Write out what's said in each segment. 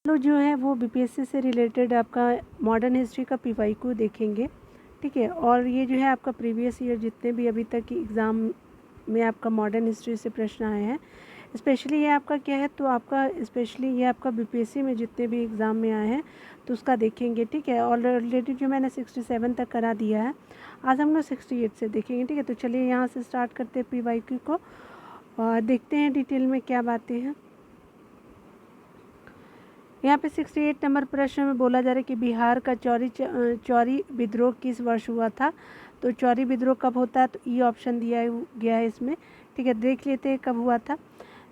लोग जो है वो बीपीएससी से रिलेटेड आपका मॉडर्न हिस्ट्री का पीवाईक्यू देखेंगे, ठीक है। और ये जो है आपका प्रीवियस ईयर जितने भी अभी तक की एग्ज़ाम में आपका मॉडर्न हिस्ट्री से प्रश्न आए हैं, स्पेशली ये आपका क्या है, तो आपका स्पेशली ये आपका बीपीएससी में जितने भी एग्ज़ाम में आए हैं तो उसका देखेंगे, ठीक है। ऑलरेडी जो मैंने 67 तक करा दिया है, आज हम लोग 68 से देखेंगे, ठीक है। तो चलिए यहाँ से स्टार्ट करते हैं पीवाईक्यू को और देखते हैं डिटेल में क्या बातें हैं। यहाँ पे 68 नंबर प्रश्न में बोला जा रहा है कि बिहार का चौरी विद्रोह किस वर्ष हुआ था। तो चौरी विद्रोह कब होता है, तो ई ऑप्शन दिया गया है इसमें, ठीक है। देख लेते हैं कब हुआ था।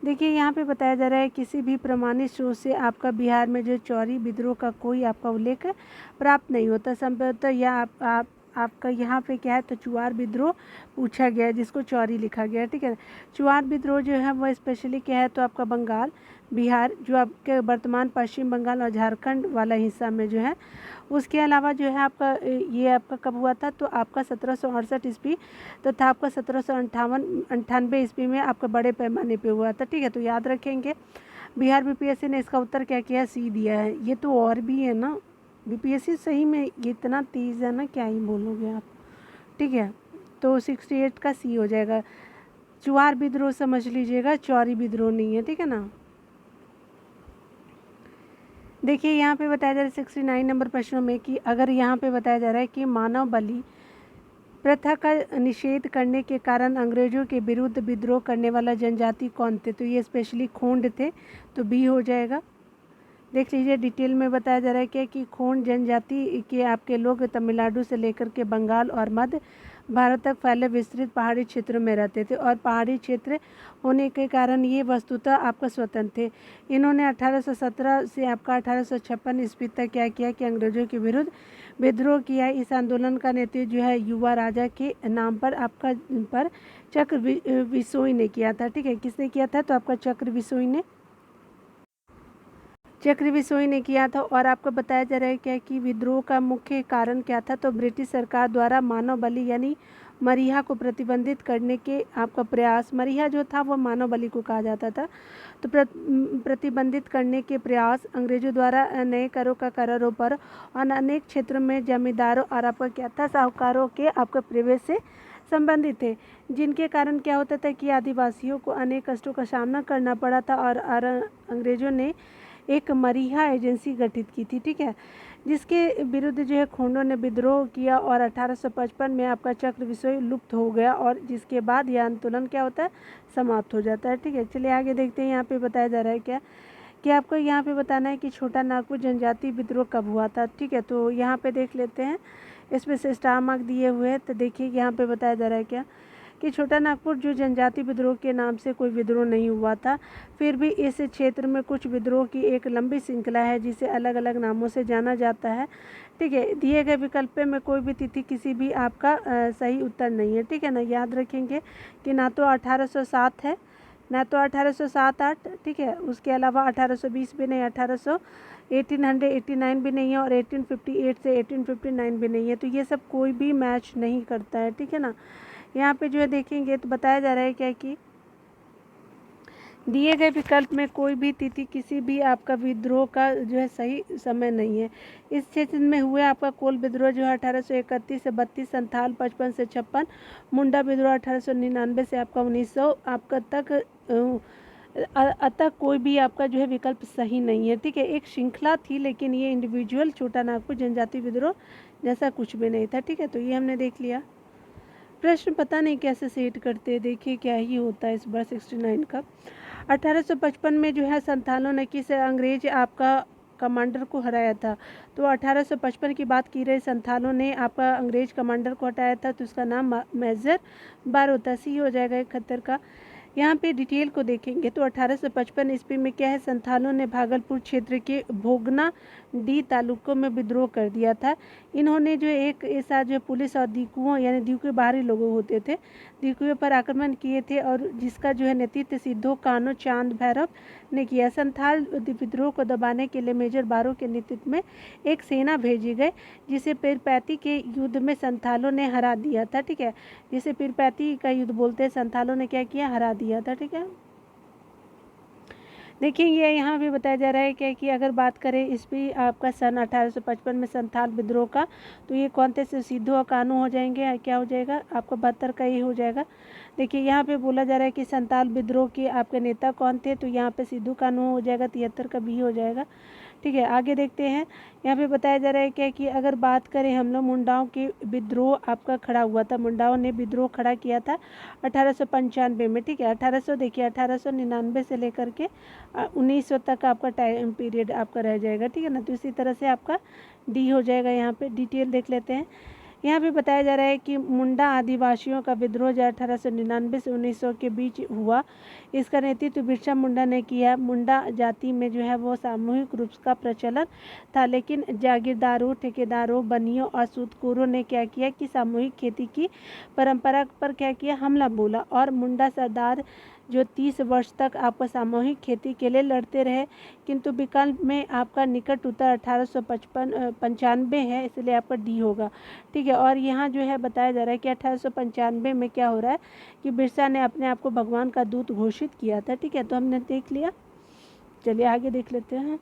देखिए यहाँ पे बताया जा रहा है किसी भी प्रमाणित स्रोत से आपका बिहार में जो चौरी विद्रोह का कोई आपका उल्लेख प्राप्त नहीं होता संभवतः, या आपका यहाँ पे क्या है, तो चुआर विद्रोह पूछा गया है जिसको चौरी लिखा गया है, ठीक है। चुआर विद्रोह जो है वह स्पेशली क्या है, तो आपका बंगाल, बिहार जो आपके वर्तमान पश्चिम बंगाल और झारखंड वाला हिस्सा में जो है, उसके अलावा जो है आपका ये आपका कब हुआ था, तो आपका 1768 ईस्वी तथा आपका 1798 ईस्वी में आपका बड़े पैमाने पे हुआ था, ठीक है। तो याद रखेंगे बिहार बीपीएससी ने इसका उत्तर क्या किया, सी दिया है। ये तो और भी है ना, बीपीएससी सही में ये इतना तेज़ है ना, क्या ही बोलोगे आप, ठीक है। तो 68 का सी हो जाएगा। चुआर विद्रोह समझ लीजिएगा, चौरी विद्रोह नहीं है, ठीक है ना। देखिए यहाँ पे बताया जा रहा है 69 नंबर प्रश्नों में कि अगर यहाँ पे बताया जा रहा है कि मानव बलि प्रथा का निषेध करने के कारण अंग्रेजों के विरुद्ध विद्रोह करने वाला जनजाति कौन थे, तो ये स्पेशली खोंड थे, तो बी हो जाएगा। देख लीजिए डिटेल में बताया जा रहा है क्या कि खोंड जनजाति के आपके लोग तमिलनाडु से लेकर के बंगाल और मध्य भारत तक फैले विस्तृत पहाड़ी क्षेत्रों में रहते थे और पहाड़ी क्षेत्र होने के कारण ये वस्तुतः आपका स्वतंत्र थे। इन्होंने 1817 से आपका 1856 ईस्वी तक क्या किया कि अंग्रेजों के विरुद्ध विद्रोह किया। इस आंदोलन का नेतृत्व जो है युवा राजा के नाम पर आपका पर चक्र बिसोई ने किया था, ठीक है। किसने किया था, तो आपका चक्र बिसोई ने किया था। और आपको बताया जा रहा है क्या कि विद्रोह का मुख्य कारण क्या था, तो ब्रिटिश सरकार द्वारा मानव बलि यानी मरीहा को प्रतिबंधित करने के आपका प्रयास, मरीहा जो था वो मानव बलि को कहा जाता था, तो प्रतिबंधित करने के प्रयास अंग्रेजों द्वारा नए करों का करारों पर और अनेक क्षेत्रों में जमींदारों और आपका क्या था, साहूकारों के आपका प्रवेश से संबंधित थे, जिनके कारण क्या होता था कि आदिवासियों को अनेक कष्टों का सामना करना पड़ा था। और अंग्रेजों ने एक मरीहा एजेंसी गठित की थी, ठीक है, जिसके विरुद्ध जो है खोंडों ने विद्रोह किया और 1855 में आपका चक्र बिसोई लुप्त हो गया और जिसके बाद यह आंदोलन क्या होता है, समाप्त हो जाता है, ठीक है। चलिए आगे देखते हैं। यहाँ पे बताया जा रहा है क्या कि आपको यहाँ पे बताना है कि छोटा नागपुर जनजाति विद्रोह कब हुआ था, ठीक है। तो यहाँ पे देख लेते हैं, इसमें से स्टार मार्क दिए हुए हैं। तो देखिए यहाँ पे बताया जा रहा है क्या कि छोटा नागपुर जो जनजाति विद्रोह के नाम से कोई विद्रोह नहीं हुआ था, फिर भी इस क्षेत्र में कुछ विद्रोह की एक लंबी श्रृंखला है जिसे अलग अलग नामों से जाना जाता है, ठीक है। दिए गए विकल्प में कोई भी तिथि किसी भी आपका सही उत्तर नहीं है, ठीक है ना। याद रखेंगे कि ना तो 1807 है, ना तो 1807-8, ठीक है। उसके अलावा 1820 भी नहीं, 1889 भी नहीं है और 1858 से 1859 भी नहीं है। तो ये सब कोई भी मैच नहीं करता है, ठीक है ना। यहाँ पे जो है देखेंगे तो बताया जा रहा है क्या कि दिए गए विकल्प में कोई भी तिथि किसी भी आपका विद्रोह का जो है सही समय नहीं है। इस क्षेत्र में हुए आपका कोल विद्रोह जो है 1831 से 32, संथाल 55 से 56, मुंडा विद्रोह 1899 से आपका 1900 आपका तक, अतः कोई भी आपका जो है विकल्प सही नहीं है, ठीक है। एक श्रृंखला थी लेकिन ये इंडिविजुअल छोटा नागपुर जनजाति विद्रोह जैसा कुछ भी नहीं था, ठीक है। तो ये हमने देख लिया। प्रश्न पता नहीं कैसे सेट करते, देखिए क्या ही होता है इस बार 69 का। 1855 में जो है संथालों ने किस अंग्रेज आपका कमांडर को हराया था, तो 1855 की बात की रही, संथालों ने आपका अंग्रेज कमांडर को हटाया था, तो उसका नाम मेजर बारोता, सी हो जाएगा 71 का। यहाँ पे डिटेल को देखेंगे तो 1855 ईस्वी में क्या है, संथालों ने भागलपुर क्षेत्र के भोगना डी तालुकों में विद्रोह कर दिया था। इन्होंने जो एक ऐसा जो पुलिस और दिकुओं यानी दिकुए बाहरी लोग होते थे, दिकुओं पर आक्रमण किए थे और जिसका जो है नेतृत्व सिद्धो कानो चांद भैरव ने किया। संथाल विद्रोह को दबाने के लिए मेजर बारो के नेतृत्व में एक सेना भेजी गई जिसे पीरपैंती के युद्ध में संथालों ने हरा दिया था, ठीक है। जिसे पीरपैंती का युद्ध बोलते हैं, संथालों ने क्या किया, हरा दिया था, ठीक है। देखिए ये यहाँ पे बताया जा रहा है क्या कि अगर बात करें इस भी आपका सन 1855 में संथाल विद्रोह का, तो ये कौन थे? सिद्धू और कान्हू हो जाएंगे। क्या हो जाएगा आपका 72 का ये हो जाएगा। देखिए यहाँ पे बोला जा रहा है कि संथाल विद्रोह के आपके नेता कौन थे, तो यहाँ पे सिद्धू कान्हू हो जाएगा, 73 का बी हो जाएगा। ठीक है, आगे देखते हैं। यहाँ पे बताया जा रहा है क्या कि अगर बात करें हम लोग मुंडाओं के विद्रोह आपका खड़ा हुआ था, मुंडाओं ने विद्रोह खड़ा किया था 1895 में। ठीक है, 1800 देखिए 1899 से लेकर के 1900 तक आपका टाइम पीरियड आपका रह जाएगा। ठीक है ना, तो इसी तरह से आपका डी हो जाएगा। यहाँ पे डिटेल देख लेते हैं। यहाँ पे बताया जा रहा है कि मुंडा आदिवासियों का विद्रोह जो 1899 से 1900 के बीच हुआ, इसका नेतृत्व बिरसा मुंडा ने किया। मुंडा जाति में जो है वो सामूहिक रूप का प्रचलन था, लेकिन जागीरदारों, ठेकेदारों, बनियों और सूदखोरों ने क्या किया कि सामूहिक खेती की परंपरा पर क्या किया? हमला बोला। और मुंडा सरदार जो 30 वर्ष तक आपका सामूहिक खेती के लिए लड़ते रहे, किंतु विकल्प में आपका निकट उत्तर 1895 है, इसलिए आपका डी होगा। ठीक है, और यहाँ जो है बताया जा रहा है कि 1895 में क्या हो रहा है कि बिरसा ने अपने आप को भगवान का दूत घोषित किया था। ठीक है, तो हमने देख लिया। चलिए आगे देख लेते हैं।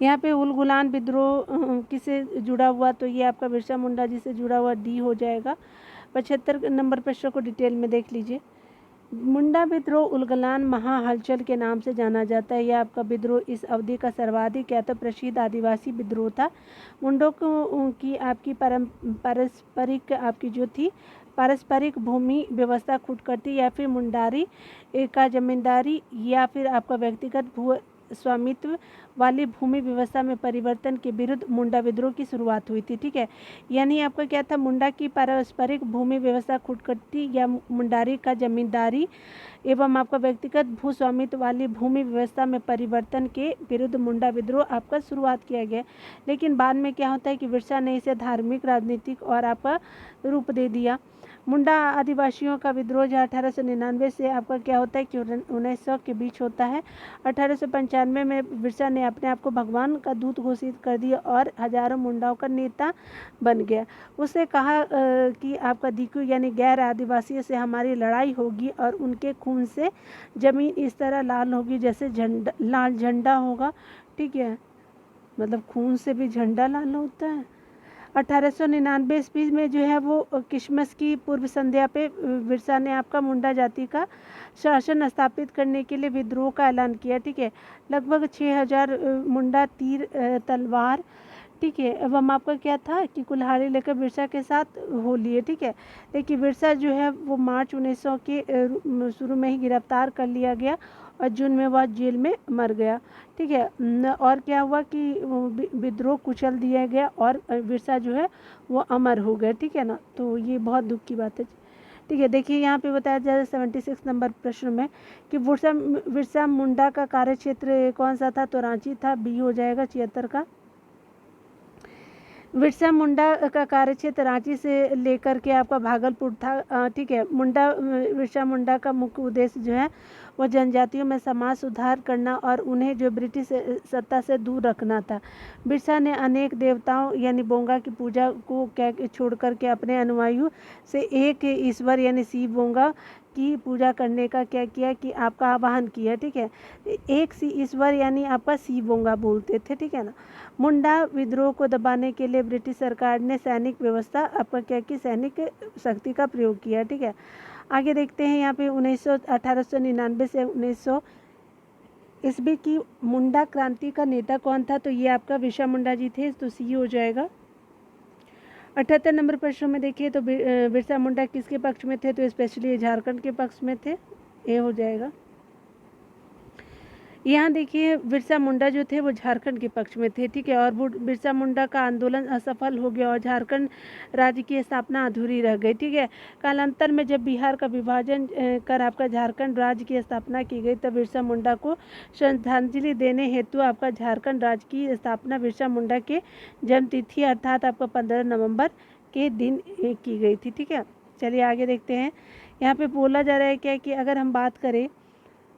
यहाँ पे उलगुलान विद्रोह किसे जुड़ा हुआ, तो ये आपका बिरसा मुंडा जी से जुड़ा हुआ, डी हो जाएगा। 75 नंबर प्रश्न को डिटेल में देख लीजिए। मुंडा विद्रोह उलगलान महा हलचल के नाम से जाना जाता है। यह आपका विद्रोह इस अवधि का सर्वाधिक या तो प्रसिद्ध आदिवासी विद्रोह था। मुंडों को की आपकी पारस्परिक आपकी जो थी पारस्परिक भूमि व्यवस्था खुद करती, या फिर मुंडारी का जमींदारी, या फिर आपका व्यक्तिगत भू स्वामित्व वाली भूमि व्यवस्था में परिवर्तन के विरुद्ध मुंडा विद्रोह की शुरुआत हुई थी। ठीक है, यानी आपका क्या था? मुंडा की पारस्परिक भूमि व्यवस्था खुद करती या मुंडारी का जमींदारी एवं आपका व्यक्तिगत भू स्वामित्व वाली भूमि व्यवस्था में परिवर्तन के विरुद्ध मुंडा विद्रोह आपका शुरुआत किया गया। लेकिन बाद में क्या होता है कि बिरसा ने इसे धार्मिक, राजनीतिक और आपका रूप दे दिया। मुंडा आदिवासियों का विद्रोह जो 1899 से आपका क्या होता है कि 1900 के बीच होता है। 1895 में बिरसा ने अपने आप को भगवान का दूत घोषित कर दिया और हजारों मुंडाओं का नेता बन गया। उससे कहा कि आपका दीकू यानी गैर आदिवासियों से हमारी लड़ाई होगी और उनके खून से जमीन इस तरह लाल होगी जैसे झंडा, लाल झंडा होगा। ठीक है, मतलब खून से भी झंडा लाल होता है। 1899 ईस्वी में जो है वो क्रिसमस की पूर्व संध्या पे बिरसा ने आपका मुंडा जाति का शासन स्थापित करने के लिए विद्रोह का ऐलान किया। ठीक है, लगभग 6000 मुंडा तीर तलवार, ठीक है, एवं आपका क्या था कि कुल्हाड़ी लेकर बिरसा के साथ हो लिए। ठीक है, लेकिन बिरसा जो है वो मार्च 1900 के शुरू में ही गिरफ्तार कर लिया गया और जून में वह जेल में मर गया। ठीक है, और क्या हुआ कि विद्रोह कुचल दिया गया और बिरसा जो है वो अमर हो गए। ठीक है ना, तो ये बहुत दुख की बात है। ठीक है, देखिए यहाँ पे बताया जा रहा है 76 नंबर प्रश्न में कि बिरसा मुंडा का कार्यक्षेत्र कौन सा था, तो रांची था, बी हो जाएगा 76 का। बिरसा मुंडा का कार्यक्षेत्र रांची से लेकर के आपका भागलपुर था। ठीक है, बिरसा मुंडा का मुख्य उद्देश्य जो है वो जनजातियों में समाज सुधार करना और उन्हें जो ब्रिटिश सत्ता से दूर रखना था। बिरसा ने अनेक देवताओं यानी बोंगा की पूजा को क्या छोड़ करके अपने अनुयायियों से एक ईश्वर यानी शिव बोंगा की पूजा करने का क्या किया कि आपका आह्वान किया। ठीक है, एक सी ईश्वर यानी आपका शिव बोंगा बोलते थे। ठीक है ना, मुंडा विद्रोह को दबाने के लिए ब्रिटिश सरकार ने सैनिक व्यवस्था आपका क्या की सैनिक शक्ति का प्रयोग किया। ठीक है, आगे देखते हैं। यहाँ पे 1899 से 1900 ईस्वी की मुंडा क्रांति का नेता कौन था, तो ये आपका बिरसा मुंडा जी थे, तो सी हो जाएगा। 78 नंबर प्रश्न में देखिए तो बिरसा मुंडा किसके पक्ष में थे, तो स्पेशली झारखंड के पक्ष में थे, ए हो जाएगा। यहाँ देखिए बिरसा मुंडा जो थे वो झारखंड के पक्ष में थे। ठीक है, और वो बिरसा मुंडा का आंदोलन असफल हो गया और झारखंड राज्य की स्थापना अधूरी रह गई। ठीक है, कालांतर में जब बिहार का विभाजन कर आपका झारखंड राज्य की स्थापना की गई तब बिरसा मुंडा को श्रद्धांजलि देने हेतु आपका झारखंड राज्य की स्थापना बिरसा मुंडा के जन्मतिथि अर्थात आपका 15 नवंबर के दिन की गई थी। ठीक है, चलिए आगे देखते हैं। यहाँ पे बोला जा रहा है क्या कि अगर हम बात करें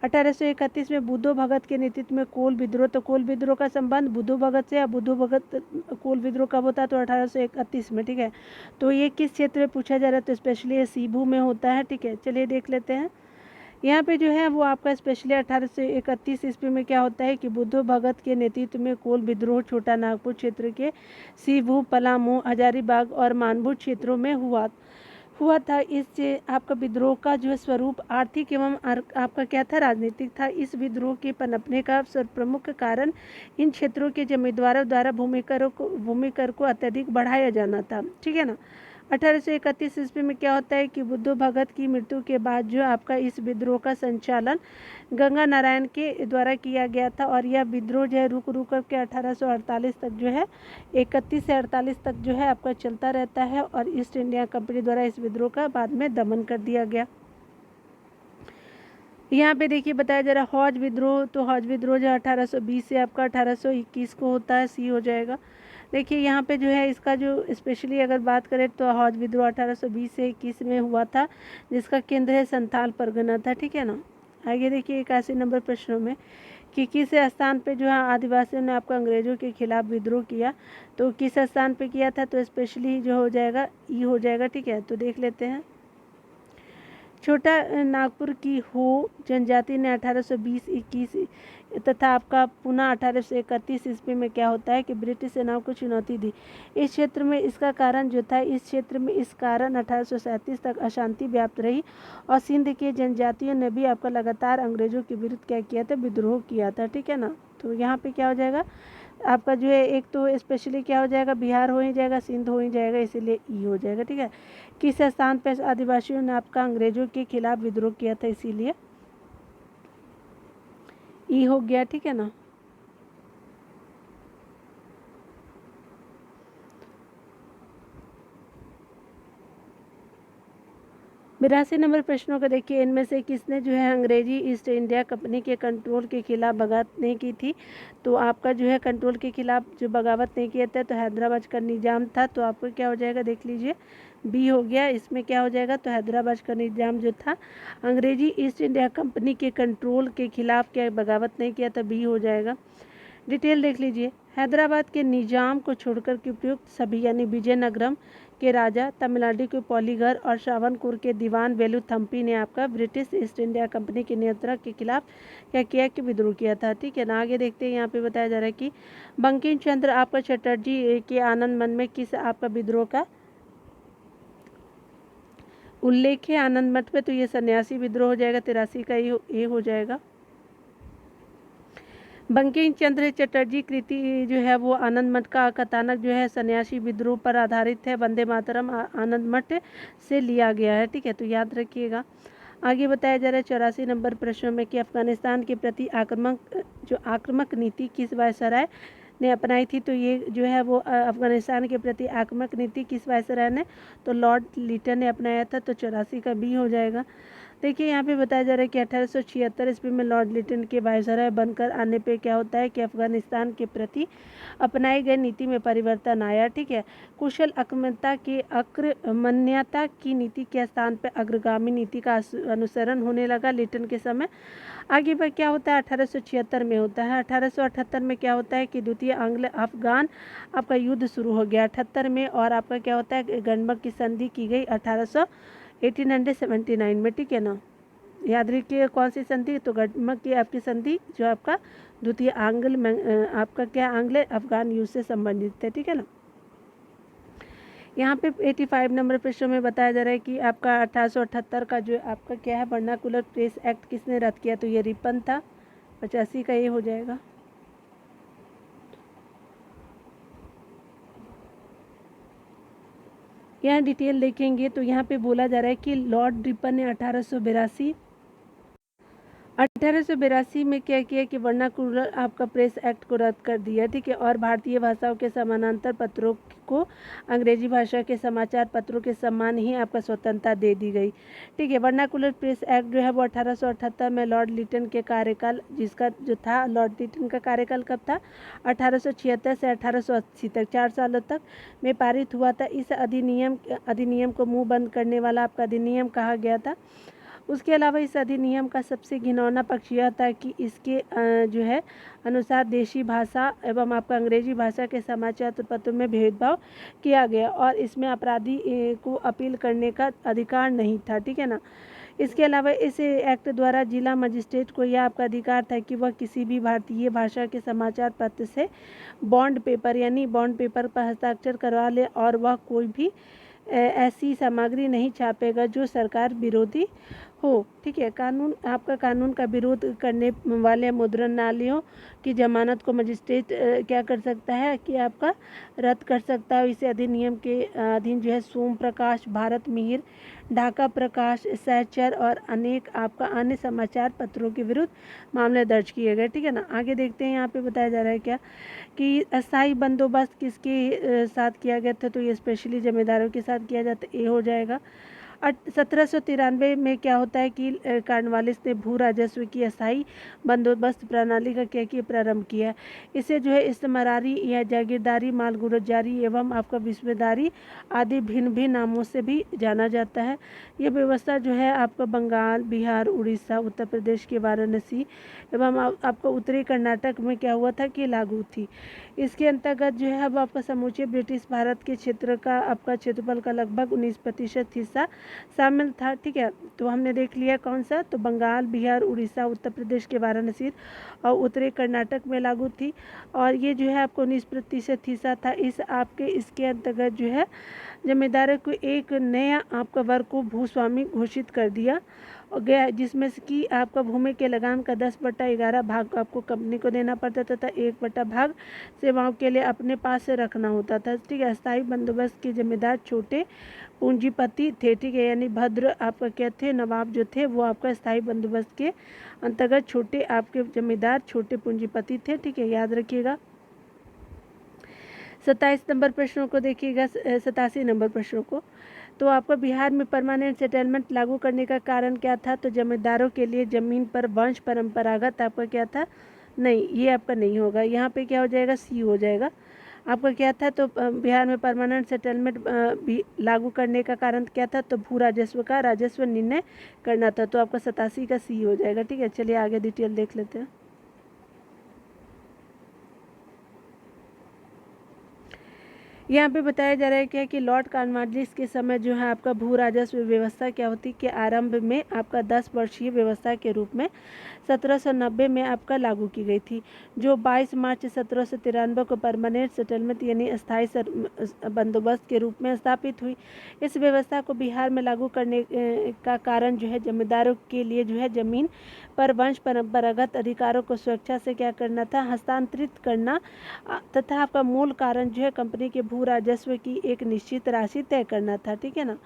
1831 में बुद्धो भगत के नेतृत्व में कोल विद्रोह, तो कोल विद्रोह का संबंध बुद्धो भगत से, या बुद्धो भगत कोल विद्रोह कब होता है, तो 1831 में। ठीक है, तो ये किस क्षेत्र में पूछा जा रहा है, तो स्पेशली ये सीबू में होता है। ठीक है, चलिए देख लेते हैं। यहाँ पे जो है वो आपका स्पेशली 1831 ईस्वी में क्या होता है कि बुद्धो भगत के नेतृत्व में कोल विद्रोह छोटा नागपुर क्षेत्र के सीभू, पलामू, हजारीबाग और मानभूत क्षेत्रों में हुआ था। इस आपका विद्रोह का जो स्वरूप आर्थिक एवं आपका क्या था, राजनीतिक था। इस विद्रोह के पनपने का प्रमुख कारण इन क्षेत्रों के जमींदारों द्वारा भूमि कर को अत्यधिक बढ़ाया जाना था। ठीक है ना। 1831 ईस्वी में क्या होता है कि बुद्धो भगत की मृत्यु के बाद जो आपका इस विद्रोह का संचालन गंगा नारायण के द्वारा किया गया था, और यह विद्रोह जो है रुक करके 1848 तक जो है 31 से 48 तक जो है आपका चलता रहता है, और ईस्ट इंडिया कंपनी द्वारा इस विद्रोह का बाद में दमन कर दिया गया। यहाँ पे देखिए बताया जा रहा है हौज विद्रोह। तो हौज विद्रोह जो 1820 से आपका 1821 को होता है, सी हो जाएगा। देखिए यहाँ पे जो है इसका जो स्पेशली अगर बात करें तो हौज विद्रोह 1820 से 21 में हुआ था, जिसका केंद्र है संथाल परगना था। ठीक है ना। आगे देखिए 81 नंबर प्रश्नों में कि किस स्थान पे जो है आदिवासियों ने आपका अंग्रेजों के खिलाफ विद्रोह किया। तो किस स्थान पे किया था, तो स्पेशली जो हो जाएगा ई हो जाएगा। ठीक है, तो देख लेते हैं। छोटा नागपुर की हो जनजाति ने 1820-21 तथा आपका पुनः 1831 ईस्वी में क्या होता है कि ब्रिटिश सेनाओं को चुनौती दी। इस क्षेत्र में इसका कारण जो था, इस क्षेत्र में इस कारण 1837 तक अशांति व्याप्त रही, और सिंध के जनजातियों ने भी आपका लगातार अंग्रेजों के विरुद्ध क्या किया था, विद्रोह किया था। ठीक है ना। तो यहाँ पे क्या हो जाएगा आपका जो है, एक तो स्पेशली क्या हो जाएगा, बिहार हो ही जाएगा, सिंध हो ही जाएगा, इसीलिए ई हो जाएगा। ठीक है। किस स्थान पर आदिवासियों ने आपका अंग्रेजों के खिलाफ विद्रोह किया था, इसीलिए ई हो गया। ठीक है ना। बिरासी नंबर प्रश्नों को देखिए, इनमें से किसने जो है अंग्रेजी ईस्ट इंडिया कंपनी के कंट्रोल के खिलाफ बगावत नहीं की थी। तो आपका जो है कंट्रोल के खिलाफ जो बगावत नहीं किया था, तो हैदराबाद का निजाम था। तो आपको क्या हो जाएगा, देख लीजिए बी हो गया। इसमें क्या हो जाएगा, तो हैदराबाद का निजाम जो था अंग्रेजी ईस्ट इंडिया कंपनी के कंट्रोल के खिलाफ क्या बगावत नहीं किया था, बी हो जाएगा। डिटेल देख लीजिए। हैदराबाद के निजाम को छोड़कर के उपयुक्त सभी यानी विजयनगरम के राजा, तमिलनाडु के पॉलीगर और श्रावणकोर के दीवान वेलुथम्पी ने आपका ब्रिटिश ईस्ट इंडिया कंपनी के नियंत्रण के खिलाफ क्या किया कि विद्रोह किया था। ठीक है ना। आगे देखते हैं। यहाँ पे बताया जा रहा है कि बंकिम चंद्र आपका चटर्जी के आनंद मन में किस आपका विद्रोह का उल्लेख है आनंद मठ पे, तो ये सन्यासी विद्रोह हो जाएगा। 83 का ये हो जाएगा। बंकिम चंद्र चटर्जी कृति जो है वो आनंद मठ का कथानक जो है सन्यासी विद्रोह पर आधारित है। वंदे मातरम आनंद मठ से लिया गया है। ठीक है, तो याद रखिएगा। आगे बताया जा रहा है 84 नंबर प्रश्न में कि अफगानिस्तान के प्रति आक्रामक नीति किस वायसराय ने अपनाई थी। तो ये जो है वो अफगानिस्तान के प्रति आक्रामक नीति किस वायसराय ने, तो लॉर्ड लिटन ने अपनाया था। तो 84 का बी हो जाएगा। देखिए यहाँ पे बताया जा रहा है कि 1876 ईस्वी में लॉर्ड लिटन के वायसराय बनकर आने पे क्या होता है कि अफगानिस्तान के प्रति अपनाई गई नीति में परिवर्तन आया। ठीक है। कुशल आक्रामकता की अक्रमण्यता की नीति के स्थान पर अग्रगामी नीति का अनुसरण होने लगा लिटन के समय। आगे पर क्या होता है 1876 में होता है। 1878 में क्या होता है कि द्वितीय आंग्ल अफगान आपका युद्ध शुरू हो गया 78 में, और आपका क्या होता है गंडबक की संधि की गई 1879 में। ठीक है ना। याद रखिए कौन सी संधि, तो गंडबक की आपकी संधि जो आपका द्वितीय आंग्ल आपका क्या आंग्ल अफगान युद्ध से संबंधित है। ठीक है ना। यहाँ पे 85 नंबर प्रश्न में बताया जा रहा है कि आपका 1878 का जो आपका क्या है वर्नाकुलर प्रेस एक्ट किसने रद्द किया, तो ये रिपन था। 85 का ये हो जाएगा। यहाँ डिटेल देखेंगे तो यहाँ पे बोला जा रहा है कि लॉर्ड रिपन ने 1882 में क्या किया कि वर्नाकुलर आपका प्रेस एक्ट को रद्द कर दिया। ठीक है। और भारतीय भाषाओं के समानांतर पत्रों को अंग्रेजी भाषा के समाचार पत्रों के समान ही आपका स्वतंत्रता दे दी गई। ठीक है। वर्नाकुलर प्रेस एक्ट जो है वो 1878 में लॉर्ड लिटन के कार्यकाल, जिसका जो था लॉर्ड लिटन का कार्यकाल कब था 1876 से 1880 तक, 4 सालों तक में पारित हुआ था। इस अधिनियम को मुंह बंद करने वाला आपका अधिनियम कहा गया था। उसके अलावा इस अधिनियम का सबसे घिनौना पक्ष यह था कि इसके जो है अनुसार देशी भाषा एवं आपका अंग्रेजी भाषा के समाचार पत्रों में भेदभाव किया गया, और इसमें अपराधी को अपील करने का अधिकार नहीं था। ठीक है ना। इसके अलावा इस एक्ट द्वारा जिला मजिस्ट्रेट को यह आपका अधिकार था कि वह किसी भी भारतीय भाषा के समाचार पत्र से बॉन्ड पेपर यानी बॉन्ड पेपर पर हस्ताक्षर करवा ले और वह कोई भी ऐसी सामग्री नहीं छापेगा जो सरकार विरोधी हो। ठीक है, कानून आपका कानून का विरोध करने वाले मुद्रणालयों की जमानत को मजिस्ट्रेट क्या कर सकता है कि आपका रद्द कर सकता है। इसे अधिनियम के अधीन जो है सोम प्रकाश, भारत मिहिर, ढाका प्रकाश, सहचर और अनेक आपका अन्य समाचार पत्रों के विरुद्ध मामले दर्ज किए गए। ठीक है ना, आगे देखते हैं। यहाँ पे बताया जा रहा है क्या कि अस्थायी बंदोबस्त किसके साथ किया गया था, तो ये स्पेशली जमींदारों के साथ किया जाता है, ये हो जाएगा। 1793 में क्या होता है कि कॉर्नवालिस ने भू राजस्व की अस्थायी बंदोबस्त प्रणाली का क्या किया प्रारंभ किया। इसे जो है इस्तेमारी या जागीरदारी, मालगुजारी एवं आपका विस्वेदारी आदि भिन्न भिन्न नामों से भी जाना जाता है। यह व्यवस्था जो है आपका बंगाल, बिहार, उड़ीसा, उत्तर प्रदेश के वाराणसी एवं आपका उत्तरी कर्नाटक में क्या हुआ था कि लागू थी। इसके अंतर्गत जो है अब आपका समूचे ब्रिटिश भारत के क्षेत्र का आपका क्षेत्रफल का लगभग 19% हिस्सा शामिल था। ठीक है, तो हमने देख लिया कौन सा, तो बंगाल, बिहार, उड़ीसा, उत्तर प्रदेश के वाराणसी और उत्तरी कर्नाटक में लागू थी। और ये जो है आपको 19% हिस्सा था। इसके अंतर्गत जो है जमींदारों को एक नया आपका वर्ग को भूस्वामी घोषित कर दिया गया, जिसमें से कि आपका भूमि के लगान का 10/11 भाग आपको कंपनी को देना पड़ता था, 1 भाग सेवाओं के लिए अपने पास से रखना होता था। ठीक है, अस्थायी बंदोबस्त के जमींदार छोटे पूंजीपति थे। ठीक है, यानी भद्र आपका क्या थे, नवाब जो थे वो आपका स्थायी बंदोबस्त के अंतर्गत छोटे आपके जमींदार छोटे पूंजीपति थे। ठीक है, याद रखिएगा। 27 नंबर प्रश्नों को देखिएगा, 87 नंबर प्रश्नों को। तो आपका बिहार में परमानेंट सेटलमेंट लागू करने का कारण क्या था, तो जमींदारों के लिए जमीन पर वंश परंपरागत आपका क्या था, नहीं, ये आपका नहीं होगा। यहाँ पे क्या हो जाएगा, सी हो जाएगा। आपका क्या था, तो बिहार में परमानेंट सेटलमेंट भी लागू करने का कारण क्या था, तो भू राजस्व का राजस्व निर्णय करना था, तो आपका 87 का सी हो जाएगा। ठीक है, चलिए आगे डिटेल देख लेते हैं। यहाँ पे बताया जा रहा है क्या कि लॉर्ड कॉर्नवालिस के समय जो है आपका भू राजस्व व्यवस्था क्या होती कि आरंभ में आपका 10 वर्षीय व्यवस्था के रूप में 1790 में आपका लागू की गई थी, जो 22 मार्च 1793 को परमानेंट सेटलमेंट यानी अस्थायी बंदोबस्त के रूप में स्थापित हुई। इस व्यवस्था को बिहार में लागू करने का कारण जो है जमींदारों के लिए जो है जमीन पर वंश परंपरागत अधिकारों को स्वेच्छा से क्या करना था, हस्तांतरित करना, तथा आपका मूल कारण जो है कंपनी के भू राजस्व की एक निश्चित राशि तय करना था। ठीक है ना,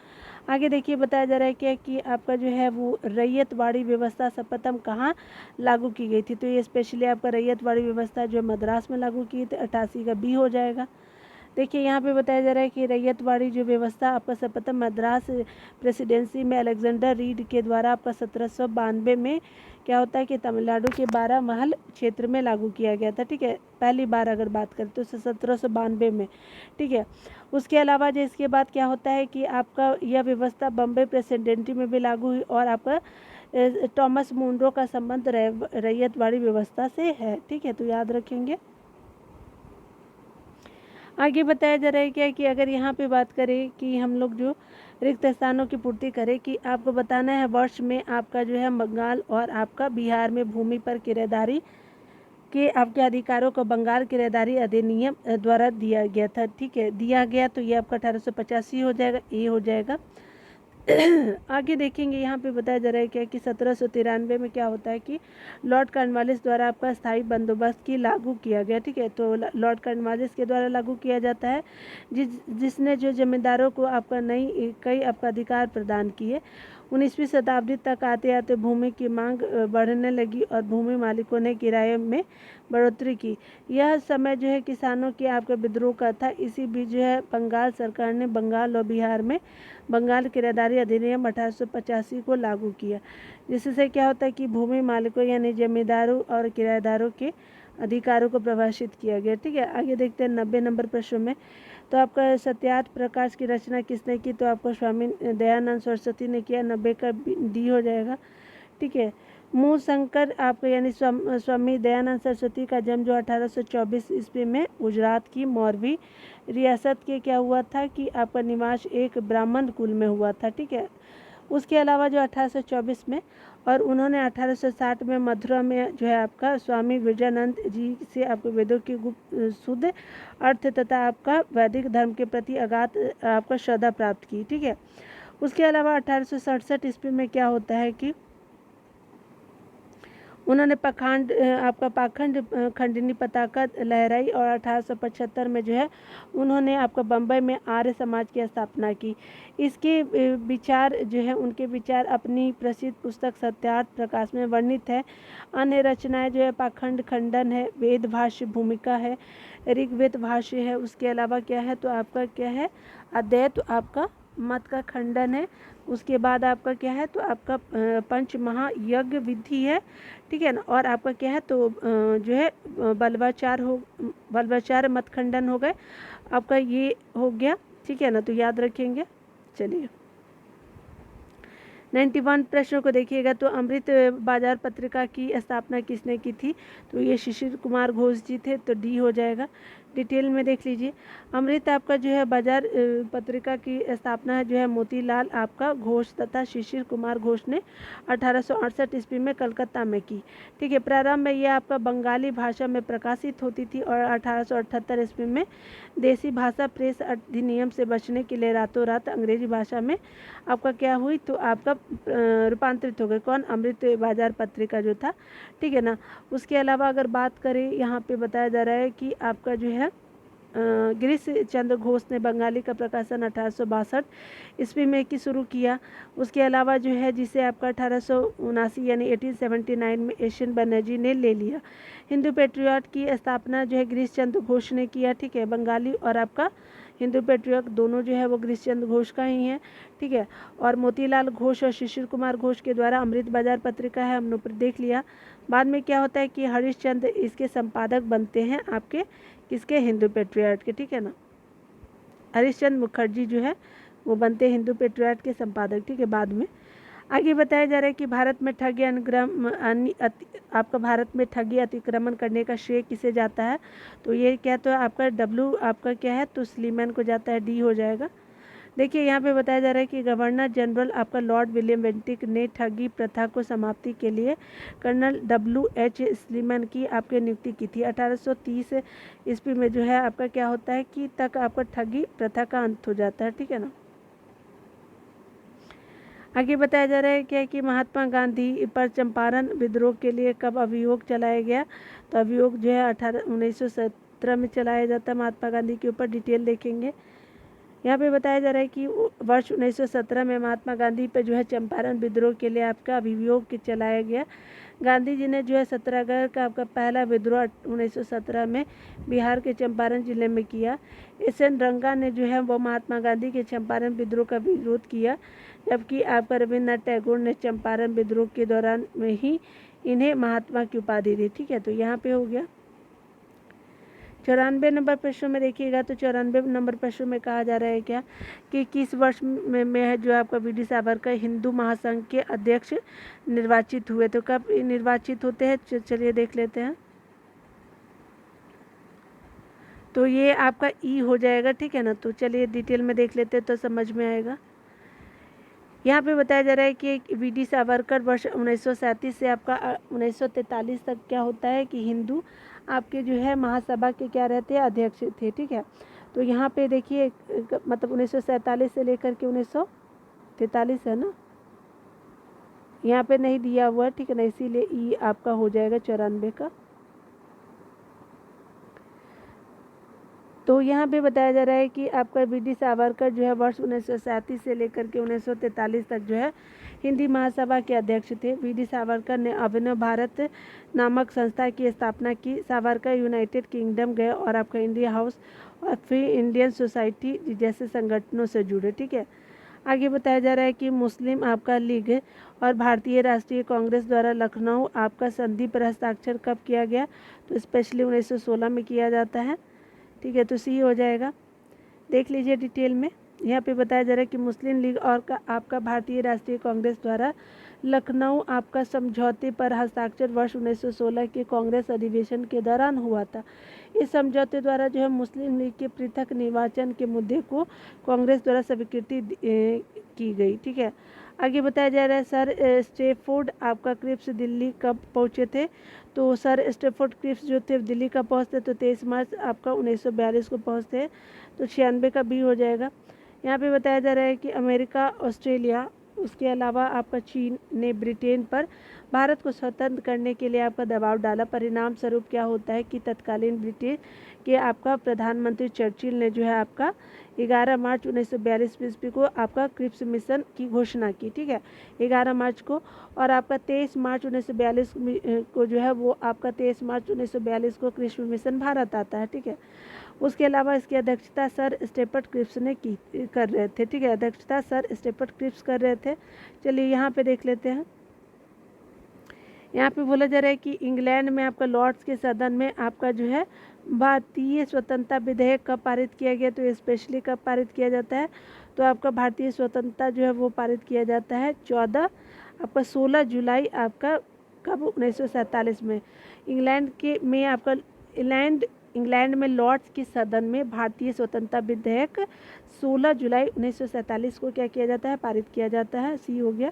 आगे देखिए बताया जा रहा है क्या कि आपका जो है वो रैयतवाड़ी व्यवस्था सर्वप्रथम कहाँ लागू की गई थी, तो ये स्पेशली आपका रैयतवाड़ी व्यवस्था जो मद्रास में लागू की थी, 88 का बी हो जाएगा। देखिए यहाँ पे बताया जा रहा है कि रैयतवाड़ी जो व्यवस्था आपका सर्वप्रथम मद्रास प्रेसिडेंसी में अलेक्जेंडर रीड के द्वारा आपका 1792 में क्या होता है कि तमिलनाडु के 12 महल क्षेत्र में लागू किया गया था। ठीक है, पहली बार अगर बात करें तो 1792 में। ठीक है, उसके अलावा जो इसके बाद क्या होता है कि आपका यह व्यवस्था बम्बई प्रेसिडेंसी में भी लागू हुई और आपका टॉमस मुनरो का संबंध रैयतवाड़ी व्यवस्था से है। ठीक है, तो याद रखेंगे। आगे बताया जा रहा है क्या कि अगर यहाँ पे बात करें कि हम लोग जो रिक्त स्थानों की पूर्ति करें कि आपको बताना है वर्ष में आपका जो है बंगाल और आपका बिहार में भूमि पर किराएदारी के आपके अधिकारों को बंगाल किराएदारी अधिनियम द्वारा दिया गया था। ठीक है, दिया गया, तो ये आपका 1885 हो जाएगा, ए हो जाएगा। आगे देखेंगे यहाँ पे बताया जा रहा है क्या कि 1793 में क्या होता है कि लॉर्ड कॉर्नवालिस द्वारा आपका स्थायी बंदोबस्त की लागू किया गया। ठीक है, तो लॉर्ड कॉर्नवालिस के द्वारा लागू किया जाता है जिसने जो जमींदारों को आपका कई आपका अधिकार प्रदान किए। 19वीं शताब्दी तक आते आते भूमि की मांग बढ़ने लगी और भूमि मालिकों ने किराए में बढ़ोतरी की। यह समय जो है किसानों के आपका विद्रोह का था। इसी बीच जो है बंगाल सरकार ने बंगाल और बिहार में बंगाल किराएदारी अधिनियम 1885 को लागू किया, जिससे क्या होता है कि भूमि मालिकों यानी जमींदारों और किराएदारों के अधिकारों को प्रभावित किया गया। ठीक है, आगे देखते हैं 90 नंबर प्रश्न में। तो आपका सत्यार्थ प्रकाश की रचना किसने की, तो आपको स्वामी दयानंद सरस्वती ने किया, 90 का डी हो जाएगा। ठीक है, मूल शंकर आपका यानी स्वामी दयानंद सरस्वती का जन्म जो 1824 ईस्वी में गुजरात की मौरवी रियासत के क्या हुआ था कि आपका निवास एक ब्राह्मण कुल में हुआ था। ठीक है, उसके अलावा जो 1824 में और उन्होंने 1860 में मथुरा में जो है आपका स्वामी विजयानंद जी से आपको वेदों की गुप्त शुद्ध अर्थ तथा आपका वैदिक धर्म के प्रति अगाध आपका श्रद्धा प्राप्त की। ठीक है, उसके अलावा 1867 ईस्वी में क्या होता है कि उन्होंने आपका पाखंड खंडनी पताका लहराई और 1875 में जो है उन्होंने आपका बम्बई में आर्य समाज की स्थापना की। इसके विचार जो है उनके विचार अपनी प्रसिद्ध पुस्तक सत्यार्थ प्रकाश में वर्णित है। अन्य रचनाएं जो है पाखंड खंडन है, वेद भाष्य भूमिका है, ऋग्वेद भाष्य है। उसके अलावा क्या है तो आपका क्या है अद्वैत आपका मत का खंडन है। उसके बाद आपका क्या है तो आपका पंच महायज्ञ विधि है। ठीक है ना, और आपका क्या है तो जो है बल्वाचार मत खंडन हो गए, आपका ये हो गया। ठीक है ना, तो याद रखेंगे। चलिए 91 प्रश्नों को देखिएगा। तो अमृत बाजार पत्रिका की स्थापना किसने की थी? तो ये शिशिर कुमार घोष जी थे, तो डी हो जाएगा। डिटेल में देख लीजिए। अमृत आपका जो है बाजार पत्रिका की स्थापना जो है मोतीलाल आपका घोष तथा शिशिर कुमार घोष ने 1868 ईस्वी में कलकत्ता में की। ठीक है, प्रारंभ में ये आपका बंगाली भाषा में प्रकाशित होती थी और 1878 ईस्वी में देसी भाषा प्रेस अधिनियम से बचने के लिए रातों रात अंग्रेजी भाषा में आपका क्या हुई तो आपका रूपांतरित हो गई। कौन? अमृत बाजार पत्रिका जो था। ठीक है ना, उसके अलावा अगर बात करें यहाँ पे बताया जा रहा है कि आपका जो है गिरीश चंद्र घोष ने बंगाली का प्रकाशन 1862 ईस्वी में की शुरू किया। उसके अलावा जो है जिसे आपका 1879 यानी 1879 में एशियन बनर्जी ने ले लिया। हिंदू पेट्रियट की स्थापना जो है गिरीश चंद्र घोष ने किया। ठीक है, बंगाली और आपका हिंदू पेट्रियट दोनों जो है वो गिरीश चंद्र घोष का ही है। ठीक है, और मोतीलाल घोष और शिशिर कुमार घोष के द्वारा अमृत बाजार पत्रिका है, हमने ऊपर देख लिया। बाद में क्या होता है कि हरिश्चंद्र इसके संपादक बनते हैं आपके किसके? हिंदू पेट्रियट के। ठीक है ना, हरिश्चंद्र मुखर्जी जो है वो बनते हैं हिंदू पेट्रियट के संपादक। ठीक है, बाद में आगे बताया जा रहा है कि भारत में ठगी आपका भारत में ठगी अतिक्रमण करने का श्रेय किसे जाता है? तो ये क्या तो आपका डब्ल्यू आपका क्या है तो स्लीमैन को जाता है, डी हो जाएगा। देखिए यहाँ पे बताया जा रहा है कि गवर्नर जनरल आपका लॉर्ड विलियम बेंटिक ने ठगी प्रथा को समाप्ति के लिए कर्नल W.H. स्लीमैन की आपके नियुक्ति की थी। 1830 ईस्वी में जो है आपका क्या होता है कि तक आपका ठगी प्रथा का अंत हो जाता है। ठीक है ना, आगे बताया जा रहा है क्या कि महात्मा गांधी पर चंपारण विद्रोह के लिए कब अभियोग चलाया गया? तो अभियोग जो है 1917 में चलाया जाता है महात्मा गांधी के ऊपर। डिटेल देखेंगे। यहाँ पे बताया जा रहा है कि वर्ष 1917 में महात्मा गांधी पर जो है चंपारण विद्रोह के लिए आपका अभियोग चलाया गया। गांधी जी ने जो है सत्याग्रह का आपका पहला विद्रोह 1917 में बिहार के चंपारण जिले में किया। एस.एन. रंगा ने जो है वो महात्मा गांधी के चंपारण विद्रोह का विरोध किया, जबकि आपका रविन्द्रनाथ टैगोर ने चंपारण विद्रोह के दौरान में ही इन्हें महात्मा की उपाधि दी। ठीक है, तो यहाँ पे हो गया। 94 नंबर प्रश्न में देखिएगा। तो 94 नंबर प्रश्न में कहा जा रहा है क्या कि किस वर्ष में है जो आपका वी.डी. सावरकर हिंदू महासंघ के अध्यक्ष निर्वाचित हुए? तो कब निर्वाचित होते हैं? चलिए देख लेते हैं। तो ये आपका ई हो जाएगा। ठीक है ना, तो चलिए डिटेल में देख लेते हैं तो समझ में आएगा। यहाँ पे बताया जा रहा है कि वी.डी. सावरकर वर्ष 1937 से आपका 1943 तक क्या होता है कि हिंदू आपके जो है महासभा के क्या रहते हैं? अध्यक्ष थे। ठीक है, तो यहाँ पे देखिए मतलब 1947 से लेकर के 1943 है ना, यहाँ पे नहीं दिया हुआ। ठीक है ना, इसीलिए ई आपका हो जाएगा 94 का। तो यहाँ पे बताया जा रहा है कि आपका वी.डी. सावरकर जो है वर्ष 1937 से लेकर के 1943 तक जो है हिंदी महासभा के अध्यक्ष थे। वी.डी. सावरकर ने अभिनव भारत नामक संस्था की स्थापना की। सावरकर यूनाइटेड किंगडम गए और आपका इंडिया हाउस और फ्री इंडियन सोसाइटी जैसे संगठनों से जुड़े। ठीक है, आगे बताया जा रहा है कि मुस्लिम आपका लीग और भारतीय राष्ट्रीय कांग्रेस द्वारा लखनऊ आपका संधि पर हस्ताक्षर कब किया गया? तो स्पेशली 1916 में किया जाता है। ठीक है, तो सी हो जाएगा। देख लीजिए डिटेल में। यहाँ पे बताया जा रहा है कि मुस्लिम लीग और आपका भारतीय राष्ट्रीय कांग्रेस द्वारा लखनऊ आपका समझौते पर हस्ताक्षर वर्ष 1916 के कांग्रेस अधिवेशन के दौरान हुआ था। इस समझौते द्वारा जो है मुस्लिम लीग के पृथक निर्वाचन के मुद्दे को कांग्रेस द्वारा स्वीकृति की गई। ठीक है, आगे बताया जा रहा है सर स्टैफोर्ड आपका क्रिप्स दिल्ली कब पहुँचे थे? तो सर स्टैफोर्ड क्रिप्स जो थे दिल्ली कब पहुँचते? तो 23 मार्च आपका 1942 को पहुँचते हैं, तो 96 का बी हो जाएगा। यहाँ पे बताया जा रहा है कि अमेरिका, ऑस्ट्रेलिया, उसके अलावा आपका चीन ने ब्रिटेन पर भारत को स्वतंत्र करने के लिए आपका दबाव डाला। परिणाम स्वरूप क्या होता है कि तत्कालीन ब्रिटेन के आपका प्रधानमंत्री चर्चिल ने जो है आपका 11 मार्च 1942 ईस्वी को आपका क्रिप्स मिशन की घोषणा की। ठीक है, 11 मार्च को, और आपका 23 मार्च 1942 को जो है वो आपका 23 मार्च 1942 को क्रिप्स मिशन भारत आता है। ठीक है, उसके अलावा इसकी अध्यक्षता सर स्टेफर्ड क्रिप्स ने कर रहे थे। ठीक है, अध्यक्षता सर स्टेफर्ड क्रिप्स कर रहे थे। चलिए यहाँ पे देख लेते हैं। यहाँ पे बोला जा रहा है कि इंग्लैंड में आपका लॉर्ड्स के सदन में आपका जो है भारतीय स्वतंत्रता विधेयक कब पारित किया गया? तो स्पेशली कब पारित किया जाता है? तो आपका भारतीय स्वतंत्रता जो है वो पारित किया जाता है 16 जुलाई आपका कब? 1947 में। इंग्लैंड में लॉर्ड्स के सदन में भारतीय स्वतंत्रता विधेयक 16 जुलाई 1947 को क्या किया जाता है? पारित किया जाता है। सी हो गया।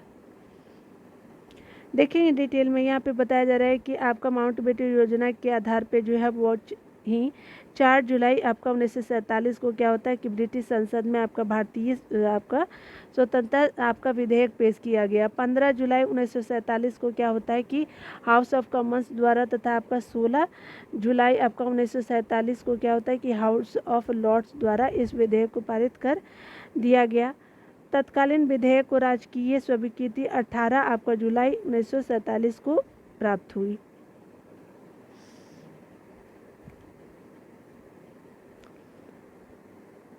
देखेंगे डिटेल में। यहाँ पे बताया जा रहा है कि आपका माउंटबेटन योजना के आधार पे जो है वो ही 4 जुलाई आपका 1947 को क्या होता है कि ब्रिटिश संसद में आपका भारतीय आपका स्वतंत्रता आपका विधेयक पेश किया गया। 15 जुलाई 1947 को क्या होता है कि हाउस ऑफ कॉमन्स द्वारा, तथा आपका 16 जुलाई आपका 1947 को क्या होता है कि हाउस ऑफ लॉर्ड्स द्वारा इस विधेयक को पारित कर दिया गया। तत्कालीन विधेयक को राजकीय स्वीकृति 18 आपका जुलाई 1947 को प्राप्त हुई।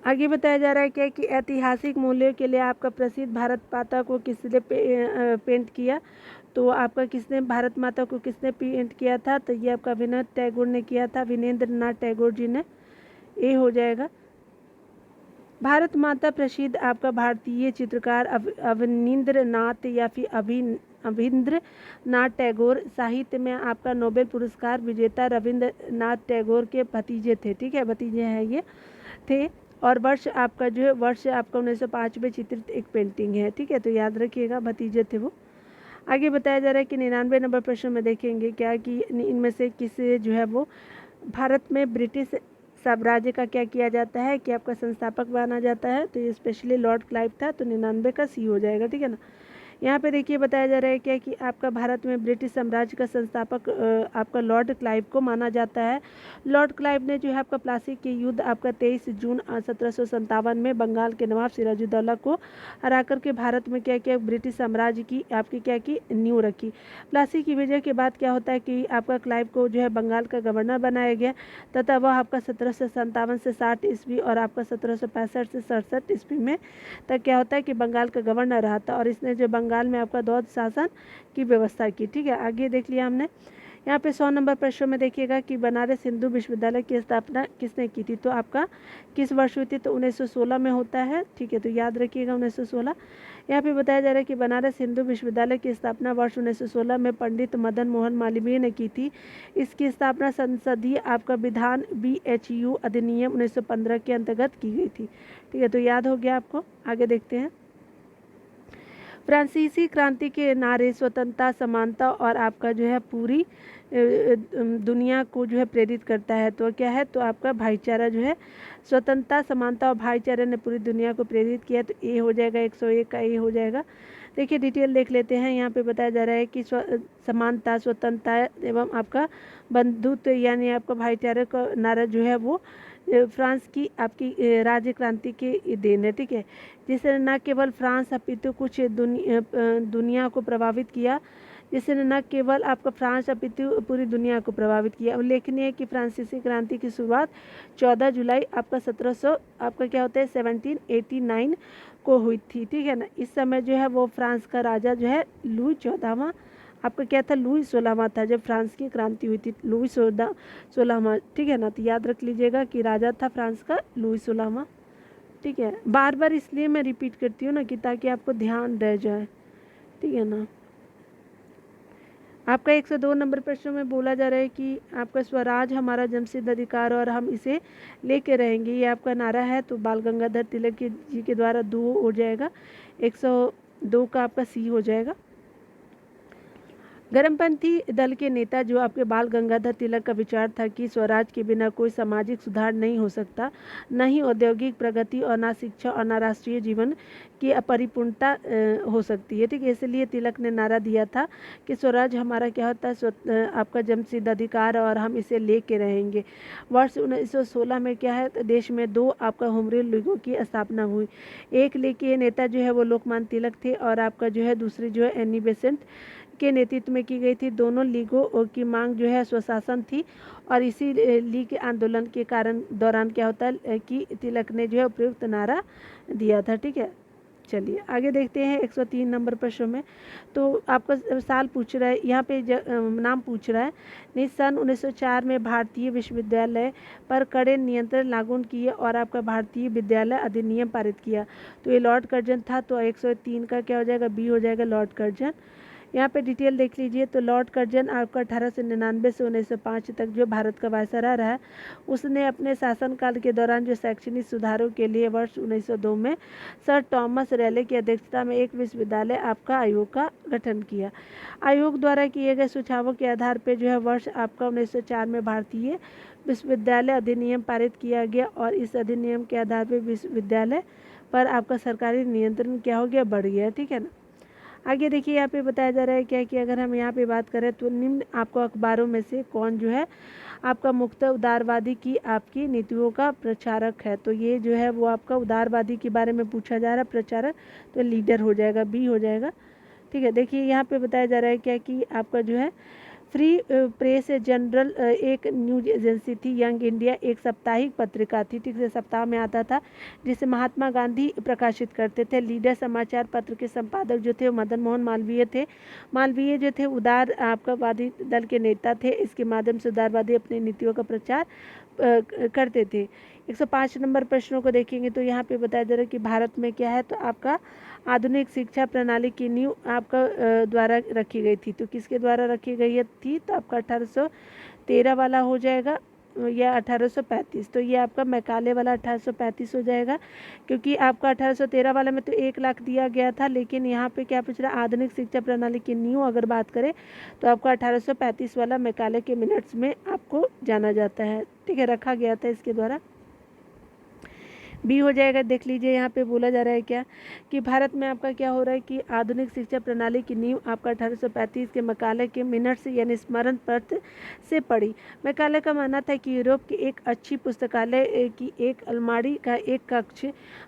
आगे बताया जा रहा है क्या कि ऐतिहासिक मूल्यों के लिए आपका प्रसिद्ध भारत माता को किसने पेंट किया? तो आपका किसने भारत माता को किसने पेंट किया था? तो ये आपका विनोद टैगोर ने किया था, विनेंद्र नाथ टैगोर जी ने। ए हो जाएगा। भारत माता प्रसिद्ध आपका भारतीय चित्रकार अवनींद्र नाथ या फिर अभिंद्र नाथ टैगोर साहित्य में आपका नोबेल पुरस्कार विजेता रविंद्रनाथ टैगोर के भतीजे थे। ठीक है, भतीजे हैं ये थे। और वर्ष आपका जो है वर्ष आपका 1905 में चित्रित एक पेंटिंग है। ठीक है, तो याद रखिएगा भतीजे थे वो। आगे बताया जा रहा है कि 99 नंबर प्रश्न में देखेंगे क्या कि इनमें से किसे जो है वो भारत में ब्रिटिश साम्राज्य का क्या किया जाता है कि आपका संस्थापक माना जाता है? तो ये स्पेशली लॉर्ड क्लाइव था, तो 99 का सी हो जाएगा। ठीक है ना। यहाँ पे देखिए बताया जा रहा है क्या कि आपका भारत में ब्रिटिश साम्राज्य का संस्थापक आपका लॉर्ड क्लाइव को माना जाता है। लॉर्ड क्लाइव ने जो है आपका प्लासी के युद्ध आपका 23 जून 1757 में बंगाल के नवाब सिराजुद्दौला को हरा करके भारत में क्या किया? ब्रिटिश साम्राज्य की आपकी क्या की नींव रखी। प्लासी की विजय के बाद क्या होता है कि आपका क्लाइव को जो है बंगाल का गवर्नर बनाया गया, तथा वह आपका 1757 से 60 ईस्वी और आपका 1765 से 67 ईस्वी में तक क्या होता है कि बंगाल का गवर्नर रहा था, और इसने जो बंगाल में आपका द्वैध शासन की व्यवस्था की। ठीक है, आगे देख लिया हमने। यहाँ पे 100 नंबर प्रश्न में देखिएगा कि बनारस हिंदू विश्वविद्यालय की स्थापना किसने की थी? तो आपका किस वर्ष हुई थी? तो 1916 में होता है। ठीक है, तो याद रखिएगा 1916। यहाँ पे बताया जा रहा है कि बनारस हिंदू विश्वविद्यालय की स्थापना वर्ष 1916 में पंडित मदन मोहन मालवीय ने की थी। इसकी स्थापना संसदीय आपका विधान BHU अधिनियम 1915 के अंतर्गत की गई थी। ठीक है, तो याद हो गया आपको। आगे देखते हैं। फ्रांसीसी क्रांति के नारे स्वतंत्रता, समानता और आपका जो है पूरी दुनिया को जो है प्रेरित करता है। तो क्या है? तो आपका भाईचारा जो है स्वतंत्रता, समानता और भाईचारे ने पूरी दुनिया को प्रेरित किया। तो ए हो जाएगा, 101 का ए हो जाएगा। देखिए डिटेल देख लेते हैं। यहाँ पे बताया जा रहा है कि समानता, स्वतंत्रता एवं आपका बंधुत्व यानी आपका भाईचारे का नारा जो है वो फ्रांस की आपकी राज्य क्रांति के देन है। ठीक है, जिसने न केवल फ्रांस अपितु कुछ दुनिया को प्रभावित किया, जिसने न केवल आपका फ्रांस अपितु पूरी दुनिया को प्रभावित किया। उल्लेखनीय है कि फ्रांसीसी क्रांति की शुरुआत 14 जुलाई आपका 1700 आपका क्या होता है 1789 को हुई थी। ठीक है ना। इस समय जो है वो फ्रांस का राजा जो है लुई 14वां आपका क्या था? लुई 16वां था जब फ्रांस की क्रांति हुई थी। लुई 16वां। ठीक है ना। तो याद रख लीजिएगा कि राजा था फ्रांस का लुई 16वां। ठीक है, बार बार इसलिए मैं रिपीट करती हूँ ना कि ताकि आपको ध्यान रह जाए। ठीक है ना। आपका 102 नंबर प्रश्न में बोला जा रहा है कि आपका स्वराज हमारा जन्मसिद्ध अधिकार और हम इसे लेके रहेंगे, ये आपका नारा है। तो बाल गंगाधर तिलक जी के द्वारा 2 हो जाएगा, 102 का आपका सी हो जाएगा। गर्मपंथी दल के नेता जो आपके बाल गंगाधर तिलक का विचार था कि स्वराज के बिना कोई सामाजिक सुधार नहीं हो सकता, न ही औद्योगिक प्रगति और ना शिक्षा और ना राष्ट्रीय जीवन की अपरिपूर्णता हो सकती है। ठीक है, इसलिए तिलक ने नारा दिया था कि स्वराज हमारा क्या होता है, आपका जन्मसिद्ध अधिकार और हम इसे लेके रहेंगे। वर्ष 1916 में क्या है, देश में 2 आपका होमरूल लीगों की स्थापना हुई। एक लीग के नेता जो है वो लोकमान्य तिलक थे और आपका जो है दूसरी जो है एनी बेसेंट के नेतृत्व में की गई थी। दोनों लीगों की मांग जो है स्वशासन थी और इसी लीग आंदोलन के दौरान क्या होता है कि तिलक ने जो है उपयुक्त नारा दिया था। ठीक है, चलिए आगे देखते हैं 103 नंबर प्रश्न में। तो आपका साल पूछ रहा है, यहाँ पे नाम पूछ रहा है। नहीं, सन 1904 में भारतीय विश्वविद्यालय पर कड़े नियंत्रण लागू किए और आपका भारतीय विद्यालय अधिनियम पारित किया। तो ये लॉर्ड कर्जन था। तो 103 का क्या हो जाएगा, बी हो जाएगा, लॉर्ड कर्जन। यहाँ पे डिटेल देख लीजिए। तो लॉर्ड कर्जन आपका 1899 से 1905 तक जो भारत का वायसराय रहा है, उसने अपने शासनकाल के दौरान जो शैक्षणिक सुधारों के लिए वर्ष 1902 में सर थॉमस रैले की अध्यक्षता में एक विश्वविद्यालय आपका आयोग का गठन किया। आयोग द्वारा किए गए सुझावों के आधार पर जो है वर्ष आपका 1904 में भारतीय विश्वविद्यालय अधिनियम पारित किया गया और इस अधिनियम के आधार पर विश्वविद्यालय पर आपका सरकारी नियंत्रण क्या हो गया, बढ़ गया। ठीक है ना। आगे देखिए, यहाँ पे बताया जा रहा है क्या कि अगर हम यहाँ पे बात करें तो निम्न आपको अखबारों में से कौन जो है आपका मुक्त उदारवादी की आपकी नीतियों का प्रचारक है। तो ये जो है वो आपका उदारवादी के बारे में पूछा जा रहा है, प्रचारक, तो लीडर हो जाएगा, बी हो जाएगा। ठीक है, देखिए यहाँ पे बताया जा रहा है क्या कि आपका जो है फ्री प्रेस जनरल एक न्यूज एजेंसी थी। यंग इंडिया एक साप्ताहिक पत्रिका थी, ठीक है, सप्ताह में आता था, जिसे महात्मा गांधी प्रकाशित करते थे। लीडर समाचार पत्र के संपादक जो थे वो मदन मोहन मालवीय थे। मालवीय जो थे उदार आपका वादी दल के नेता थे। इसके माध्यम से उदारवादी अपनी नीतियों का प्रचार करते थे। 105 नंबर प्रश्नों को देखेंगे तो यहाँ पे बताया जा रहा है कि भारत में क्या है, तो आपका आधुनिक शिक्षा प्रणाली की नींव आपका द्वारा रखी गई थी। तो किसके द्वारा रखी गई थी, तो आपका 1813 वाला हो जाएगा या 1835। तो ये आपका मैकाले वाला 1835 हो जाएगा, क्योंकि आपका 1813 वाला में तो 1 लाख दिया गया था, लेकिन यहाँ पे क्या पूछ रहा है, आधुनिक शिक्षा प्रणाली की नींव अगर बात करें तो आपका 1835 वाला मैकाले के मिनट्स में आपको जाना जाता है। ठीक है, रखा गया था इसके द्वारा, बी हो जाएगा। देख लीजिए यहाँ पे बोला जा रहा है क्या कि भारत में आपका क्या हो रहा है कि आधुनिक शिक्षा प्रणाली की नींव आपका 1835 के मैकाले के मिनट्स यानी स्मरण पत्र से पड़ी। मैकाले का मानना था कि यूरोप की एक अच्छी पुस्तकालय की एक अलमारी का एक कक्ष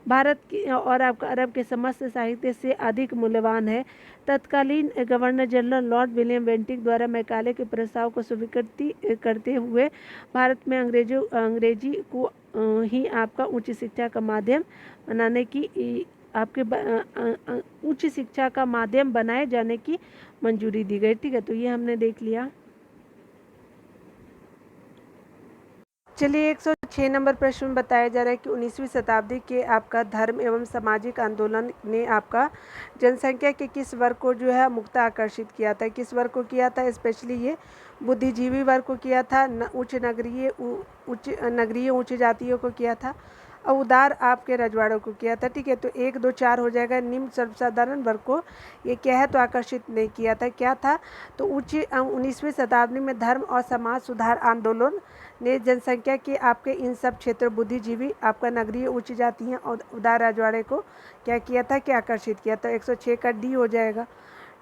भारत की और आपका अरब के समस्त साहित्य से अधिक मूल्यवान है। तत्कालीन governor general Lord William Bentinck द्वारा मैकाले के प्रस्ताव को स्वीकृति करते हुए भारत में अंग्रेजी को ही आपका उच्च शिक्षा का माध्यम बनाने की आपके उच्च शिक्षा का माध्यम बनाए जाने की मंजूरी दी गई। ठीक है, तो ये हमने देख लिया। चलिए 106 नंबर प्रश्न में बताया जा रहा है कि 19वीं शताब्दी के आपका धर्म एवं सामाजिक आंदोलन ने आपका जनसंख्या के किस वर्ग को जो है मुक्त आकर्षित किया था। किस वर्ग को किया था, स्पेशली ये बुद्धिजीवी वर्ग को किया था, नगरीय उच्च जातियों को किया था और उदार आपके रजवाड़ों को किया था। ठीक है, तो 1, 2, 4 हो जाएगा। निम्न सर्वसाधारण वर्ग को ये क्या है, तो आकर्षित नहीं किया था। क्या था, तो 19वीं शताब्दी में धर्म और समाज सुधार आंदोलन ने जनसंख्या के आपके इन सब क्षेत्रों बुद्धिजीवी आपका नगरीय उच्च जातियाँ और उदार रजवाड़े को क्या किया था, क्या आकर्षित किया। तो 106 का डी हो जाएगा।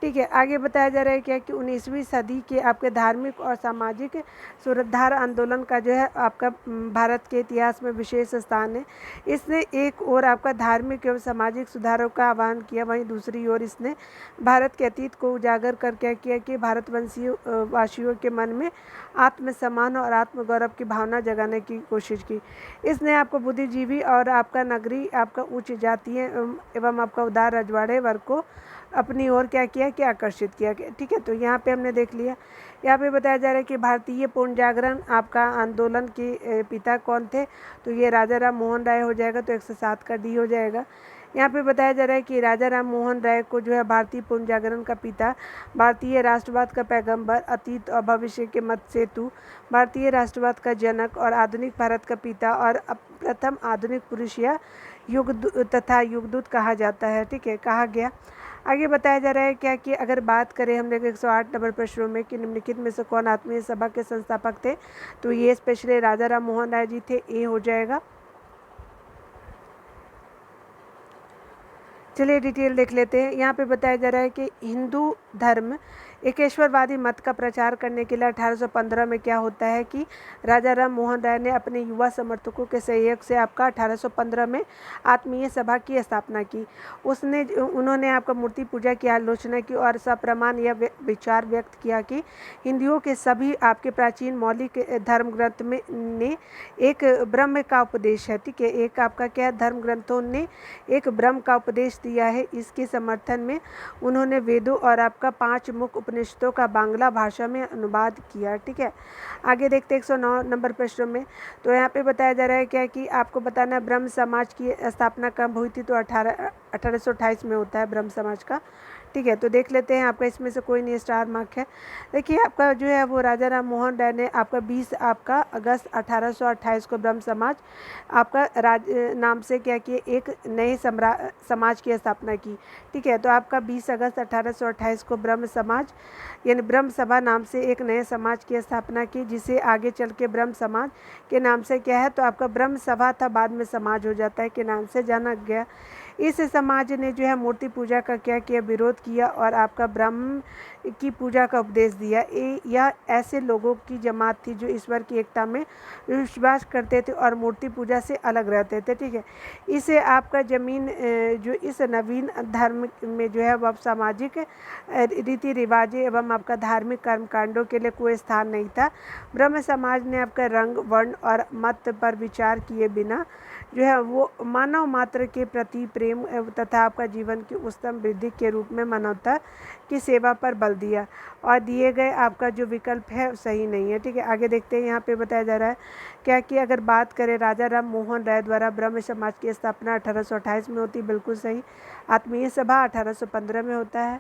ठीक है, आगे बताया जा रहा है क्या कि 19वीं सदी के आपके धार्मिक और सामाजिक सुधार आंदोलन का जो है आपका भारत के इतिहास में विशेष स्थान है। इसने एक ओर आपका धार्मिक एवं सामाजिक सुधारों का आह्वान किया, वहीं दूसरी ओर इसने भारत के अतीत को उजागर कर क्या किया कि भारतवंशी वासियों के मन में आत्मसम्मान और आत्मगौरव की भावना जगाने की कोशिश की। इसने आपको बुद्धिजीवी और आपका नगरी आपका उच्च जातीय एवं आपका उदार रजवाड़े वर्ग को अपनी ओर क्या किया कि आकर्षित किया। ठीक है, तो यहाँ पे हमने देख लिया। यहाँ पे बताया जा रहा है कि भारतीय पूर्ण जागरण आपका आंदोलन के पिता कौन थे, तो ये राजा राम मोहन राय हो जाएगा। तो 107 का डी हो जाएगा। यहाँ पे बताया जा रहा है कि राजा राम मोहन राय को जो है भारतीय पुनर्जागरण का पिता, भारतीय राष्ट्रवाद का पैगंबर, अतीत और भविष्य के मत सेतु, भारतीय राष्ट्रवाद का जनक और आधुनिक भारत का पिता और प्रथम आधुनिक पुरुष या युगदूत कहा जाता है। ठीक है, कहा गया। आगे बताया जा रहा है क्या कि अगर बात करें हम लोग 108 नंबर प्रश्नों में कि निम्नलिखित में से कौन आत्मीय सभा के संस्थापक थे, तो ये स्पेशली राजा राम मोहन राय जी थे, ए हो जाएगा। चलिए डिटेल देख लेते हैं। यहाँ पे बताया जा रहा है कि हिंदू धर्म एकेश्वरवादी मत का प्रचार करने के लिए 1815 में क्या होता है कि राजा राम मोहन राय ने अपने युवा समर्थकों के सहयोग से आपका 1815 में आत्मीय सभा की स्थापना की। उन्होंने आपका मूर्ति पूजा की आलोचना की और सप्रमाण यह विचार व्यक्त किया कि हिंदुओं के सभी आपके प्राचीन मौलिक धर्म ग्रंथ में ने एक ब्रह्म का उपदेश है। ठीक है, एक आपका क्या धर्म ग्रंथों ने एक ब्रह्म का उपदेश दिया है। इसके समर्थन में उन्होंने वेदों और आपका 5 मुख्य उपनिषदों का बांग्ला भाषा में अनुवाद किया। ठीक है, आगे देखते हैं 109 नंबर प्रश्न में। तो यहाँ पे बताया जा रहा है क्या कि आपको बताना ब्रह्म समाज की स्थापना कब हुई थी, तो 1828 में होता है ब्रह्म समाज का। ठीक है, तो देख लेते हैं आपका इसमें से कोई नहीं स्टार मार्क है। देखिए आपका जो है वो राजा राम मोहन राय ने आपका 20 आपका अगस्त 1828 को ब्रह्म समाज आपका नाम से क्या किए एक नए समाज की स्थापना की। ठीक है, तो आपका 20 अगस्त 1828 को ब्रह्म समाज यानी ब्रह्म सभा नाम से एक नए समाज की स्थापना की, जिसे आगे चल के ब्रह्म समाज के नाम से क्या है, तो आपका ब्रह्म सभा था, बाद में समाज हो जाता है के नाम से जाना गया। इस समाज ने जो है मूर्ति पूजा का क्या किया, विरोध किया और आपका ब्रह्म की पूजा का उपदेश दिया। यह ऐसे लोगों की जमात थी जो ईश्वर की एकता में विश्वास करते थे और मूर्ति पूजा से अलग रहते थे। ठीक है, इसे आपका जमीन जो इस नवीन धर्म में जो है वह सामाजिक रीति रिवाज एवं आपका धार्मिक कर्मकांडों के लिए कोई स्थान नहीं था। ब्रह्म समाज ने आपका रंग, वर्ण और मत पर विचार किए बिना जो है वो मानव मात्र के प्रति प्रेम तथा आपका जीवन की उत्तम वृद्धि के रूप में मानवता की सेवा पर बल दिया और दिए गए आपका जो विकल्प है सही नहीं है। ठीक है, आगे देखते हैं। यहाँ पे बताया जा रहा है क्या कि अगर बात करें राजा राम मोहन राय द्वारा ब्रह्म समाज की स्थापना 1828 में होती, बिल्कुल सही। आत्मीय सभा 1815 में होता है।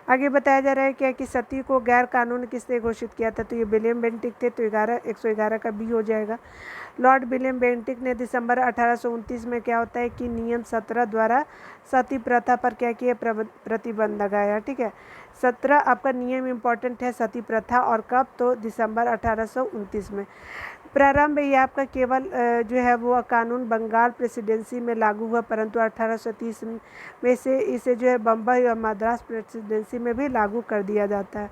आगे बताया जा रहा है क्या कि सती को गैर कानून किसने घोषित किया था, तो ये विलियम बेंटिक थे, तो 111 का बी हो जाएगा। लॉर्ड विलियम बेंटिक ने दिसंबर 1829 में क्या होता है कि नियम 17 द्वारा सती प्रथा पर क्या किया, प्रतिबंध लगाया। ठीक है, 17 आपका नियम इम्पॉर्टेंट है सती प्रथा, और कब, तो दिसंबर 1829 में। प्रारंभ ये आपका केवल जो है वो कानून बंगाल प्रेसिडेंसी में लागू हुआ, परंतु 1830 में से इसे जो है बम्बई और मद्रास प्रेसिडेंसी में भी लागू कर दिया जाता है।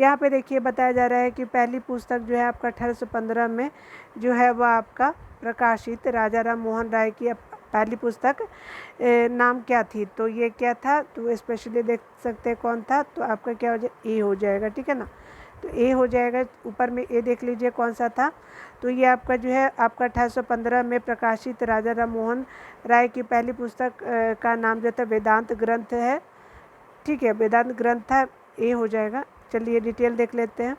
यहाँ पे देखिए बताया जा रहा है कि पहली पुस्तक जो है आपका 1815 में जो है वह आपका प्रकाशित राजा राम मोहन राय की पहली पुस्तक नाम क्या थी, तो ये क्या था, तो स्पेशली देख सकते हैं कौन था, तो आपका क्या हो जाए, ए हो जाएगा। ठीक है ना, तो ए हो जाएगा। ऊपर में ए देख लीजिए कौन सा था, तो ये आपका जो है आपका 1815 में प्रकाशित राजा राम मोहन राय की पहली पुस्तक का नाम जो था वेदांत ग्रंथ है। ठीक है, वेदांत ग्रंथ था, ए हो जाएगा। चलिए डिटेल देख लेते हैं।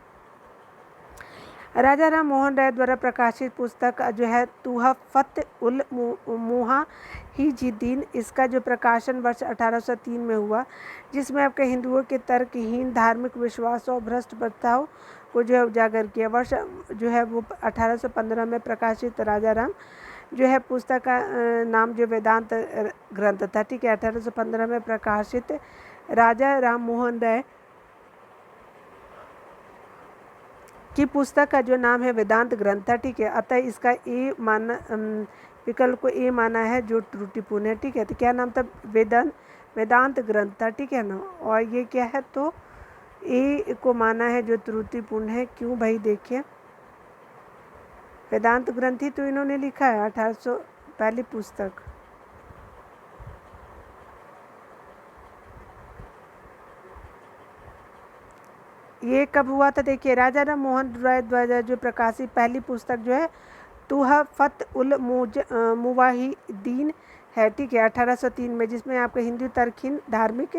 राजा राम मोहन राय द्वारा प्रकाशित पुस्तक जो है तुहफ़त उल मुहाहिजीदीन, इसका जो प्रकाशन वर्ष 1803 में हुआ, जिसमें आपके हिंदुओं के तर्कहीन धार्मिक विश्वास और भ्रष्ट प्रथाओं को जो है उजागर किया। वर्ष जो है वो 1815 में प्रकाशित राजा राम जो है पुस्तक का नाम जो वेदांत ग्रंथ था। ठीक है, 1815 में प्रकाशित राजा राम मोहन राय की पुस्तक का जो नाम है वेदांत ग्रंथ था। ठीक है, अतः इसका ए माना विकल्प को ए माना है जो त्रुटिपूर्ण है। ठीक है, तो क्या नाम था, वेदांत ग्रंथ था। ठीक है ना, और ये क्या है, तो ए को माना है जो त्रुटिपूर्ण है। क्यों भाई, देखिए वेदांत ग्रंथ ही तो इन्होंने लिखा है 1800 पहली पुस्तक। ये कब हुआ था, देखिए राजा राम मोहन राय द्वारा जो प्रकाशित पहली पुस्तक जो है तुहफ़त उल मुवाहिदीन है, ठीक है, 1803 में, जिसमें आपके हिंदू तर्कहीन धार्मिक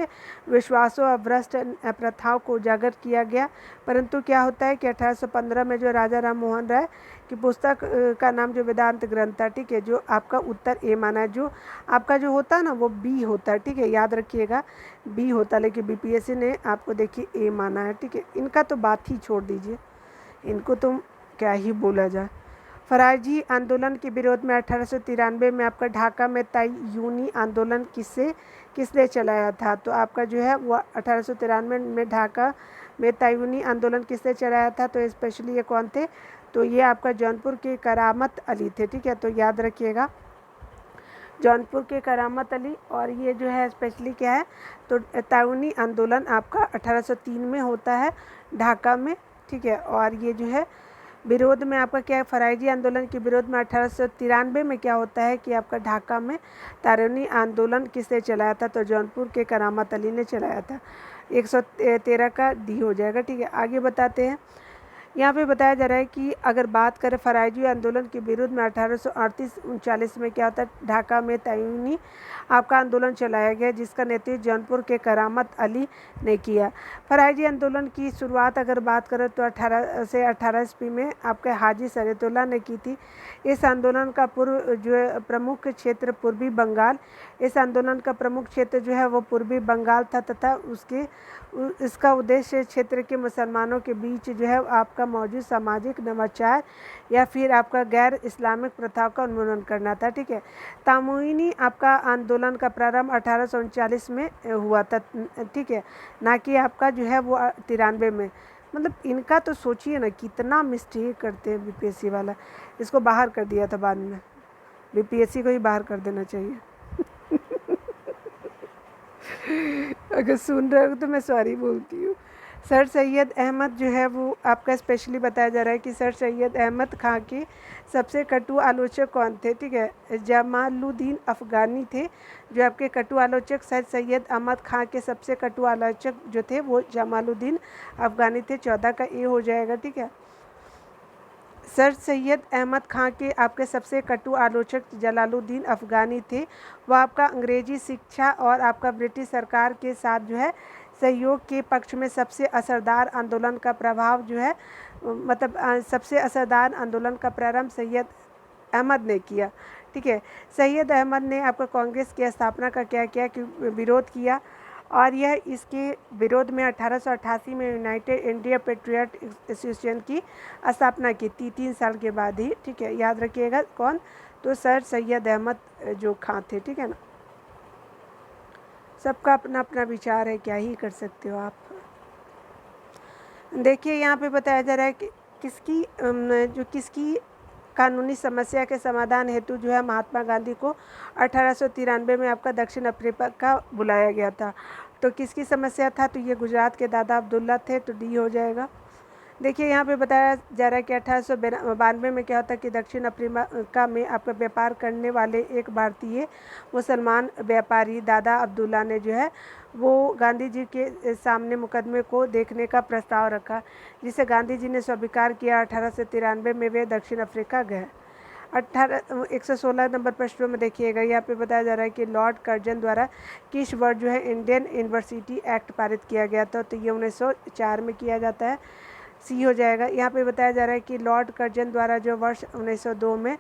विश्वासों और भ्रष्ट प्रथाओं को उजागर किया गया। परंतु क्या होता है कि 1815 में जो राजा राम मोहन राय की पुस्तक का नाम जो वेदांत ग्रंथ था, ठीक है, जो आपका उत्तर ए माना है, जो आपका जो होता है ना वो बी होता है, ठीक है, याद रखिएगा बी होता है, लेकिन बीपीएससी ने आपको देखिए ए माना है, ठीक है। इनका तो बात ही छोड़ दीजिए, इनको तो क्या ही बोला जाए। फराजी आंदोलन के विरोध में 1893 में आपका ढाका में तायूनी आंदोलन किसने चलाया था? तो आपका जो है वो 1893 में ढाका में तायूनी आंदोलन किसने चलाया था? तो स्पेशली ये कौन थे? तो ये आपका जौनपुर के करामत अली थे, ठीक है, तो याद रखिएगा जौनपुर के करामत अली। और ये जो है स्पेशली क्या है, तो तायूनी आंदोलन आपका 1803 में होता है ढाका में, ठीक है। और ये जो है विरोध में आपका क्या है, फराइजी आंदोलन के विरोध में 1893 में क्या होता है कि आपका ढाका में तारूनी आंदोलन किसने चलाया था? तो जौनपुर के करामत अली ने चलाया था। 113 का डी हो जाएगा, ठीक है। आगे बताते हैं, यहाँ पे बताया जा रहा है कि अगर बात करें फराइजी आंदोलन के विरुद्ध में 1838-39 में क्या होता है, ढाका में तायूनी आपका आंदोलन चलाया गया, जिसका नेतृत्व जौनपुर के करामत अली ने किया। फराइजी आंदोलन की शुरुआत अगर बात करें तो 18 से 18 ईस्वी में आपके हाजी शरीयतुल्लाह ने की थी। इस आंदोलन का पूर्व जो है प्रमुख क्षेत्र पूर्वी बंगाल, इस आंदोलन का प्रमुख क्षेत्र जो है वो पूर्वी बंगाल था, तथा इसका उद्देश्य क्षेत्र के मुसलमानों के बीच जो है आपका मौजूद सामाजिक नवाचार या फिर आपका गैर इस्लामिक प्रथाओं का उन्मूलन करना था, ठीक है। तामुइनी आपका आंदोलन का प्रारंभ 1839 में हुआ था, ठीक है, ना कि आपका जो है वो 93 में। मतलब इनका तो सोचिए ना कितना मिस्टेक करते हैं बीपीएससी वाला। इसको बाहर कर दिया था बाद में, बीपीएससी को ही बाहर कर देना चाहिए। अगर सुन रहे हो तो मैं सॉरी बोलती हूँ। सर सैयद अहमद जो है वो आपका स्पेशली बताया जा रहा है कि सर सैयद अहमद खां के सबसे कटु आलोचक कौन थे, ठीक है, जमालुद्दीन अफ़गानी थे। जो आपके कटु आलोचक सर सैयद अहमद खां के सबसे कटु आलोचक जो थे वो जमालुद्दीन अफ़गानी थे। 14 का ए हो जाएगा, ठीक है। सर सैयद अहमद खां के आपके सबसे कटु आलोचक जलालुद्दीन अफ़गानी थे। वह आपका अंग्रेजी शिक्षा और आपका ब्रिटिश सरकार के साथ जो है सहयोग के पक्ष में सबसे असरदार आंदोलन का प्रभाव जो है मतलब सबसे असरदार आंदोलन का प्रारंभ सैयद अहमद ने किया, ठीक है। सैयद अहमद ने आपका कांग्रेस की स्थापना का क्या किया कि विरोध किया, और यह इसके विरोध में 1888 में यूनाइटेड इंडिया पेट्रियट एसोसिएशन की स्थापना की थी 3 साल के बाद ही, ठीक है। याद रखिएगा कौन, तो सर सैयद अहमद जो खां थे, ठीक है ना। सबका अपना अपना विचार है, क्या ही कर सकते हो आप। देखिए यहाँ पे बताया जा रहा है कि किसकी कानूनी समस्या के समाधान हेतु जो है महात्मा गांधी को 1893 में आपका दक्षिण अफ्रीका बुलाया गया था। तो किसकी समस्या था? तो ये गुजरात के दादा अब्दुल्ला थे, तो डी हो जाएगा। देखिए यहाँ पे बताया जा रहा है कि 1892 में क्या होता है कि दक्षिण अफ्रीका में आपका व्यापार करने वाले एक भारतीय मुसलमान व्यापारी दादा अब्दुल्ला ने जो है वो गांधी जी के सामने मुकदमे को देखने का प्रस्ताव रखा, जिसे गांधी जी ने स्वीकार किया। 1893 में वे दक्षिण अफ्रीका गए। 116 नंबर प्रश्नों में देखिएगा, यहाँ पे बताया जा रहा है कि लॉर्ड कर्जन द्वारा किस वर्ष जो है इंडियन यूनिवर्सिटी एक्ट पारित किया गया था? तो ये 1904 में किया जाता है, सी हो जाएगा। यहाँ पे बताया जा रहा है कि लॉर्ड कर्जन द्वारा जो वर्ष 1902 में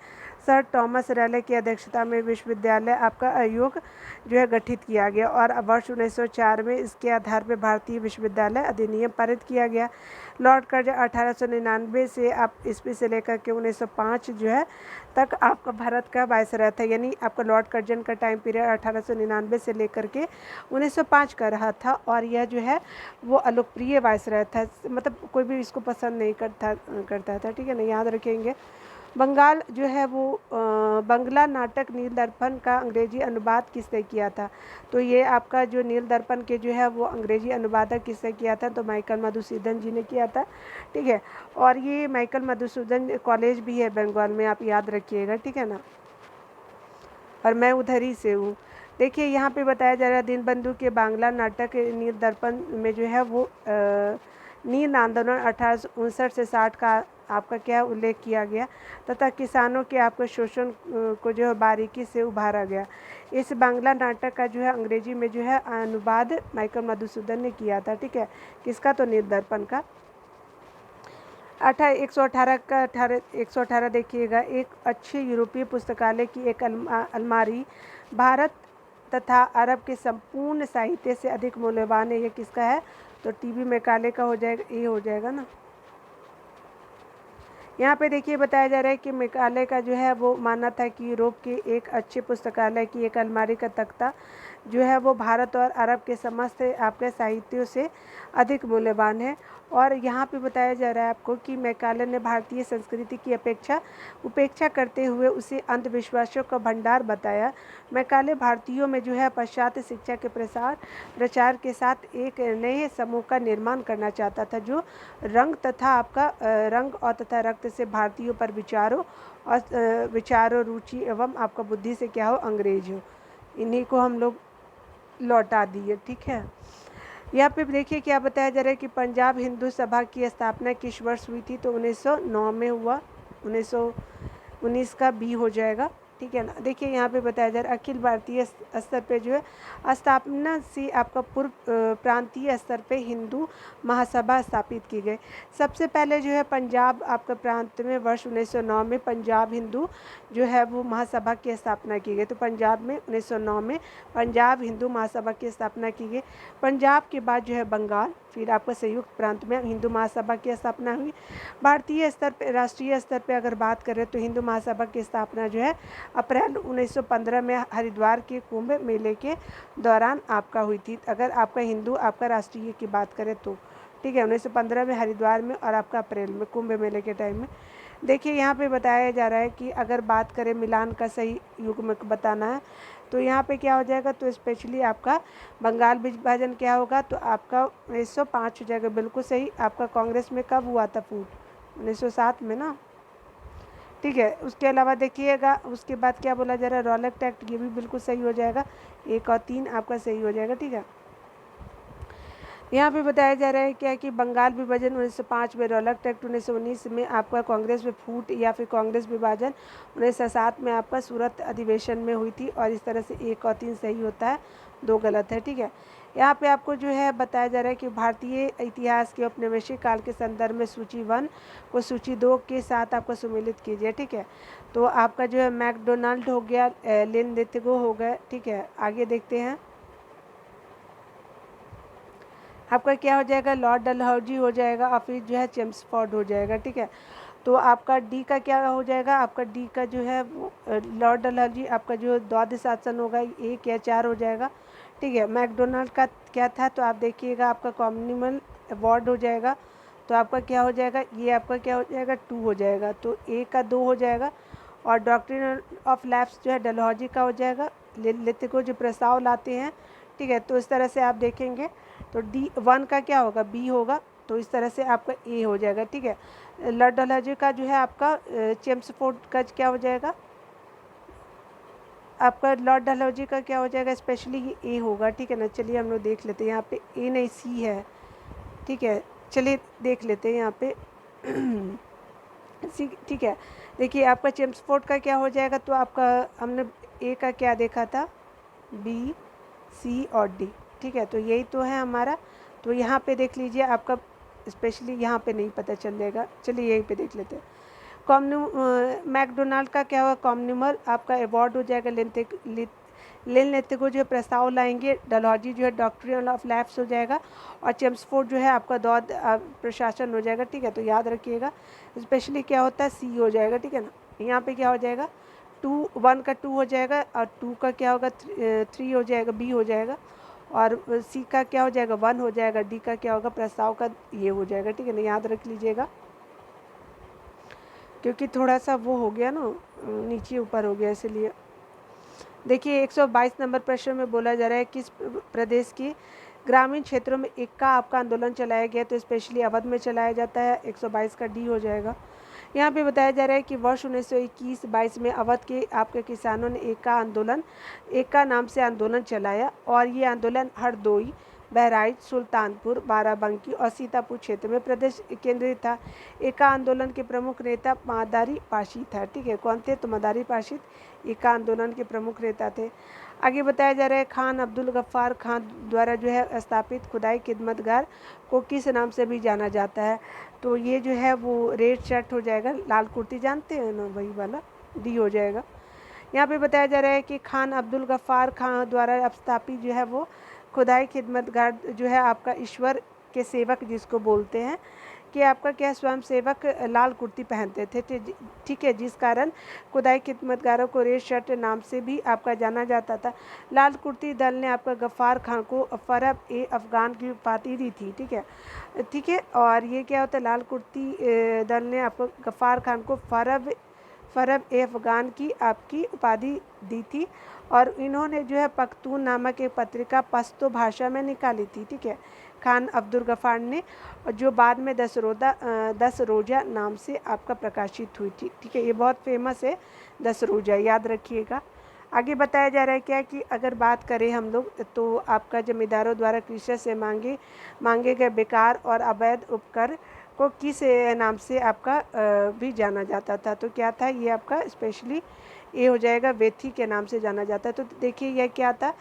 सर टॉमस रैले की अध्यक्षता में विश्वविद्यालय आपका आयोग जो है गठित किया गया, और वर्ष 1904 में इसके आधार पर भारतीय विश्वविद्यालय अधिनियम पारित किया गया। लॉर्ड कर्जन 1899 से आप ईस्वी से लेकर के 1905 जो है तक आपका भारत का वायसराय था, यानी आपका लॉर्ड कर्जन का टाइम पीरियड 1899 से लेकर के 1905 का रहा था, और यह जो है वो अलोकप्रिय वायसराय था, मतलब कोई भी इसको पसंद नहीं करता था, ठीक है ना, याद रखेंगे। बंगाल जो है वो बंगला नाटक नील दर्पण का अंग्रेजी अनुवाद किसने किया था? तो ये आपका जो नील दर्पण के जो है वो अंग्रेजी अनुवादक किसने किया था? तो माइकल मधुसूदन जी ने किया था, ठीक है। और ये माइकल मधुसूदन कॉलेज भी है बंगाल में, आप याद रखिएगा, ठीक है ना, और मैं उधर ही से हूँ। देखिए यहाँ पे बताया जा रहा है दीनबंधु के बांग्ला नाटक नील दर्पण में जो है वो नील आंदोलन 1859 से 60 का आपका क्या उल्लेख किया गया तथा किसानों के आपके शोषण को जो है बारीकी से उभारा गया। इस बांग्ला नाटक का जो है अंग्रेजी में जो है अनुवाद माइकल मधुसूदन ने किया था। ठीक है, किसका? तो नीलदर्पण का। 118 देखिएगा, एक अच्छे यूरोपीय पुस्तकालय की एक अलमारी भारत तथा अरब के संपूर्ण साहित्य से अधिक मूल्यवान है। ये किसका है? तो टीबी मैकाले का हो जाएगा, ये हो जाएगा ना। यहाँ पे देखिए बताया जा रहा है कि मैकाले का जो है वो मानना था कि यूरोप के एक अच्छे पुस्तकालय की एक अलमारी का तख्ता जो है वो भारत और अरब के समस्त आपके साहित्यों से अधिक मूल्यवान है। और यहाँ पे बताया जा रहा है आपको कि मैकाले ने भारतीय संस्कृति की उपेक्षा करते हुए उसे अंधविश्वासों का भंडार बताया। मैकाले भारतीयों में जो है पाश्चात्य शिक्षा के प्रचार के साथ एक नए समूह का निर्माण करना चाहता था जो रंग और तथा रक्त से भारतीयों पर विचारों रुचि एवं आपका बुद्धि से क्या हो, अंग्रेज हो। इन्हीं को हम लोग लौटा दिए। ठीक है, यहाँ पे देखिए क्या बताया जा रहा है कि पंजाब हिंदू सभा की स्थापना किस वर्ष हुई थी? तो 1909 में हुआ। 1919 का बी हो जाएगा। ठीक है ना। देखिए यहाँ पे बताया जा रहा है अखिल भारतीय स्तर पे जो है स्थापना से आपका पूर्व प्रांतीय स्तर पे हिंदू महासभा स्थापित की गई। सबसे पहले जो है पंजाब आपका प्रांत में वर्ष 1909 में पंजाब हिंदू जो है वो महासभा की स्थापना की गई। तो पंजाब में 1909 में पंजाब हिंदू महासभा की स्थापना की गई। पंजाब के बाद जो है बंगाल, फिर आपका संयुक्त प्रांत में हिंदू महासभा की स्थापना हुई। भारतीय स्तर पे, राष्ट्रीय स्तर पे अगर बात करें तो हिंदू महासभा की स्थापना जो है अप्रैल 1915 में हरिद्वार के कुंभ मेले के दौरान आपका हुई थी। अगर आपका हिंदू आपका राष्ट्रीय की बात करें तो ठीक है, 1915 में हरिद्वार में और आपका अप्रैल में कुंभ मेले के टाइम में। देखिए यहाँ पे बताया जा रहा है कि अगर बात करें मिलान का सही युग्म बताना है तो यहाँ पे क्या हो जाएगा? तो स्पेशली आपका बंगाल विभाजन क्या होगा? तो आपका 1905 हो जाएगा। बिल्कुल सही। आपका कांग्रेस में कब हुआ था फूट? 1907 में ना। ठीक है, उसके अलावा देखिएगा उसके बाद क्या बोला जा रहा है? रॉलेट एक्ट, ये भी बिल्कुल सही हो जाएगा। 1 और 3 आपका सही हो जाएगा। ठीक है, यहाँ पे बताया जा रहा है क्या कि बंगाल विभाजन 1905 में, रॉलेट एक्ट 1919 में आपका कांग्रेस में फूट या फिर कांग्रेस विभाजन 1907 में आपका सूरत अधिवेशन में हुई थी। और इस तरह से 1 और 3 सही होता है, 2 गलत है। ठीक है, यहाँ पे आपको जो है बताया जा रहा है कि भारतीय इतिहास के औपनिवेशिक काल के संदर्भ में सूची 1 को सूची 2 के साथ आपको सम्मिलित कीजिए। ठीक है, तो आपका जो है मैकडोनाल्ड हो गया, लिनदेथिगो हो गया। ठीक है, आगे देखते हैं। आपका क्या हो जाएगा? लॉर्ड डलहौजी हो जाएगा और फिर जो है चेम्सफोर्ड हो जाएगा। ठीक है, तो आपका डी का क्या हो जाएगा? आपका डी का जो है लॉर्ड डलहौजी आपका जो द्वादश शासन होगा 1 या 4 हो जाएगा। ठीक है, मैकडोनाल्ड का क्या था? तो आप देखिएगा आपका कॉमनवेल्थ अवार्ड हो जाएगा। तो आपका क्या हो जाएगा? ये आपका क्या हो जाएगा? 2 हो जाएगा। तो ए का 2 हो जाएगा। और डॉक्ट्रिन ऑफ लैप्स जो है डलहौजी का हो जाएगा। लिथिको जो प्रस्ताव लाते हैं। ठीक है, तो इस तरह से आप देखेंगे तो डी 1 का क्या होगा? बी होगा। तो इस तरह से आपका ए हो जाएगा। ठीक है, लॉर्ड डलहौजी का जो है आपका चेम्सफोर्ड का क्या हो जाएगा? आपका लॉर्ड डलहौजी का क्या हो जाएगा? स्पेशली ये ए होगा। ठीक है ना। चलिए हम लोग देख लेते हैं, यहाँ पे ए नहीं सी है। ठीक है, चलिए देख लेते हैं यहाँ पे सी। ठीक है, देखिए आपका चेम्सफोर्ड का क्या हो जाएगा? तो आपका हमने ए का क्या देखा था? बी, सी और डी। ठीक है, तो यही तो है हमारा। तो यहाँ पे देख लीजिए आपका स्पेशली यहाँ पे नहीं पता चल जाएगा। चलिए यहीं पे देख लेते हैं। मैकडोनाल्ड का क्या होगा? कॉम्युनल आपका अवार्ड हो जाएगा। लिनदेथिगो जो है प्रस्ताव लाएंगे। डलहौजी जो है डॉक्ट्रिन ऑफ लैप्स हो जाएगा। और चेम्सफोर्ड जो है आपका दौद प्रशासन हो जाएगा। ठीक है, तो याद रखिएगा स्पेशली क्या होता है? सी हो जाएगा। ठीक है ना। यहाँ पे क्या हो जाएगा? 1 का 2 हो जाएगा और 2 का क्या होगा? 3 हो जाएगा, बी हो जाएगा। और सी का क्या हो जाएगा? 1 हो जाएगा। डी का क्या होगा? प्रस्ताव का ये हो जाएगा। ठीक है ना, याद रख लीजिएगा क्योंकि थोड़ा सा वो हो गया ना, नीचे ऊपर हो गया, इसलिए। देखिए 122 नंबर प्रश्न में बोला जा रहा है किस प्रदेश के ग्रामीण क्षेत्रों में इक्का आपका आंदोलन चलाया गया? तो स्पेशली अवध में चलाया जाता है। 122 का डी हो जाएगा। यहाँ पे बताया जा रहा है कि वर्ष 1921-22 में अवध के आपके किसानों ने एका नाम से आंदोलन चलाया। और ये आंदोलन हरदोई, बहराइच, सुल्तानपुर, बाराबंकी और सीतापुर क्षेत्र में प्रदेश केंद्रित था। एका आंदोलन के प्रमुख नेता मदारी पाशी था। ठीक है, कौन थे? तो मदारी पाशी एका आंदोलन के प्रमुख नेता थे। आगे बताया जा रहा है खान अब्दुल गफ्फार खान द्वारा जो है स्थापित खुदाई खिदमतगार को किस नाम से भी जाना जाता है? तो ये जो है वो रेड शर्ट हो जाएगा, लाल कुर्ती जानते हैं ना, वही वाला डी हो जाएगा। यहाँ पे बताया जा रहा है कि खान अब्दुल गफ्फार खान द्वारा स्थापित जो है वो खुदाई खिदमतगार जो है आपका ईश्वर के सेवक जिसको बोलते हैं कि आपका क्या स्वयं सेवक लाल कुर्ती पहनते थे। ठीक है, जिस कारण खुदाई खिदमतगारों को रेड शर्ट नाम से भी आपका जाना जाता था। लाल कुर्ती दल ने आपका गफ्फार खान को फरब ए अफ़गान की उपाधि दी थी। ठीक है, और ये क्या होता है? लाल कुर्ती दल ने आपको गफ्फार खान को फरब ए अफ़गान की आपकी उपाधि दी थी और इन्होंने जो है पख्तून नामक एक पत्रिका पश्तो भाषा में निकाली थी। ठीक है, खान अब्दुल गफ्फार ने, जो बाद में 10 रोज़ा नाम से आपका प्रकाशित हुई थी। ठीक है, ये बहुत फेमस है 10 रोज़ा, याद रखिएगा। आगे बताया जा रहा है क्या कि अगर बात करें हम लोग तो आपका जमींदारों द्वारा कृषि से मांगे गए बेकार और अवैध उपकर को किस नाम से आपका भी जाना जाता था? तो क्या था? ये आपका स्पेशली ये हो जाएगा वेथी के नाम से जाना जाता है। तो देखिए यह क्या था?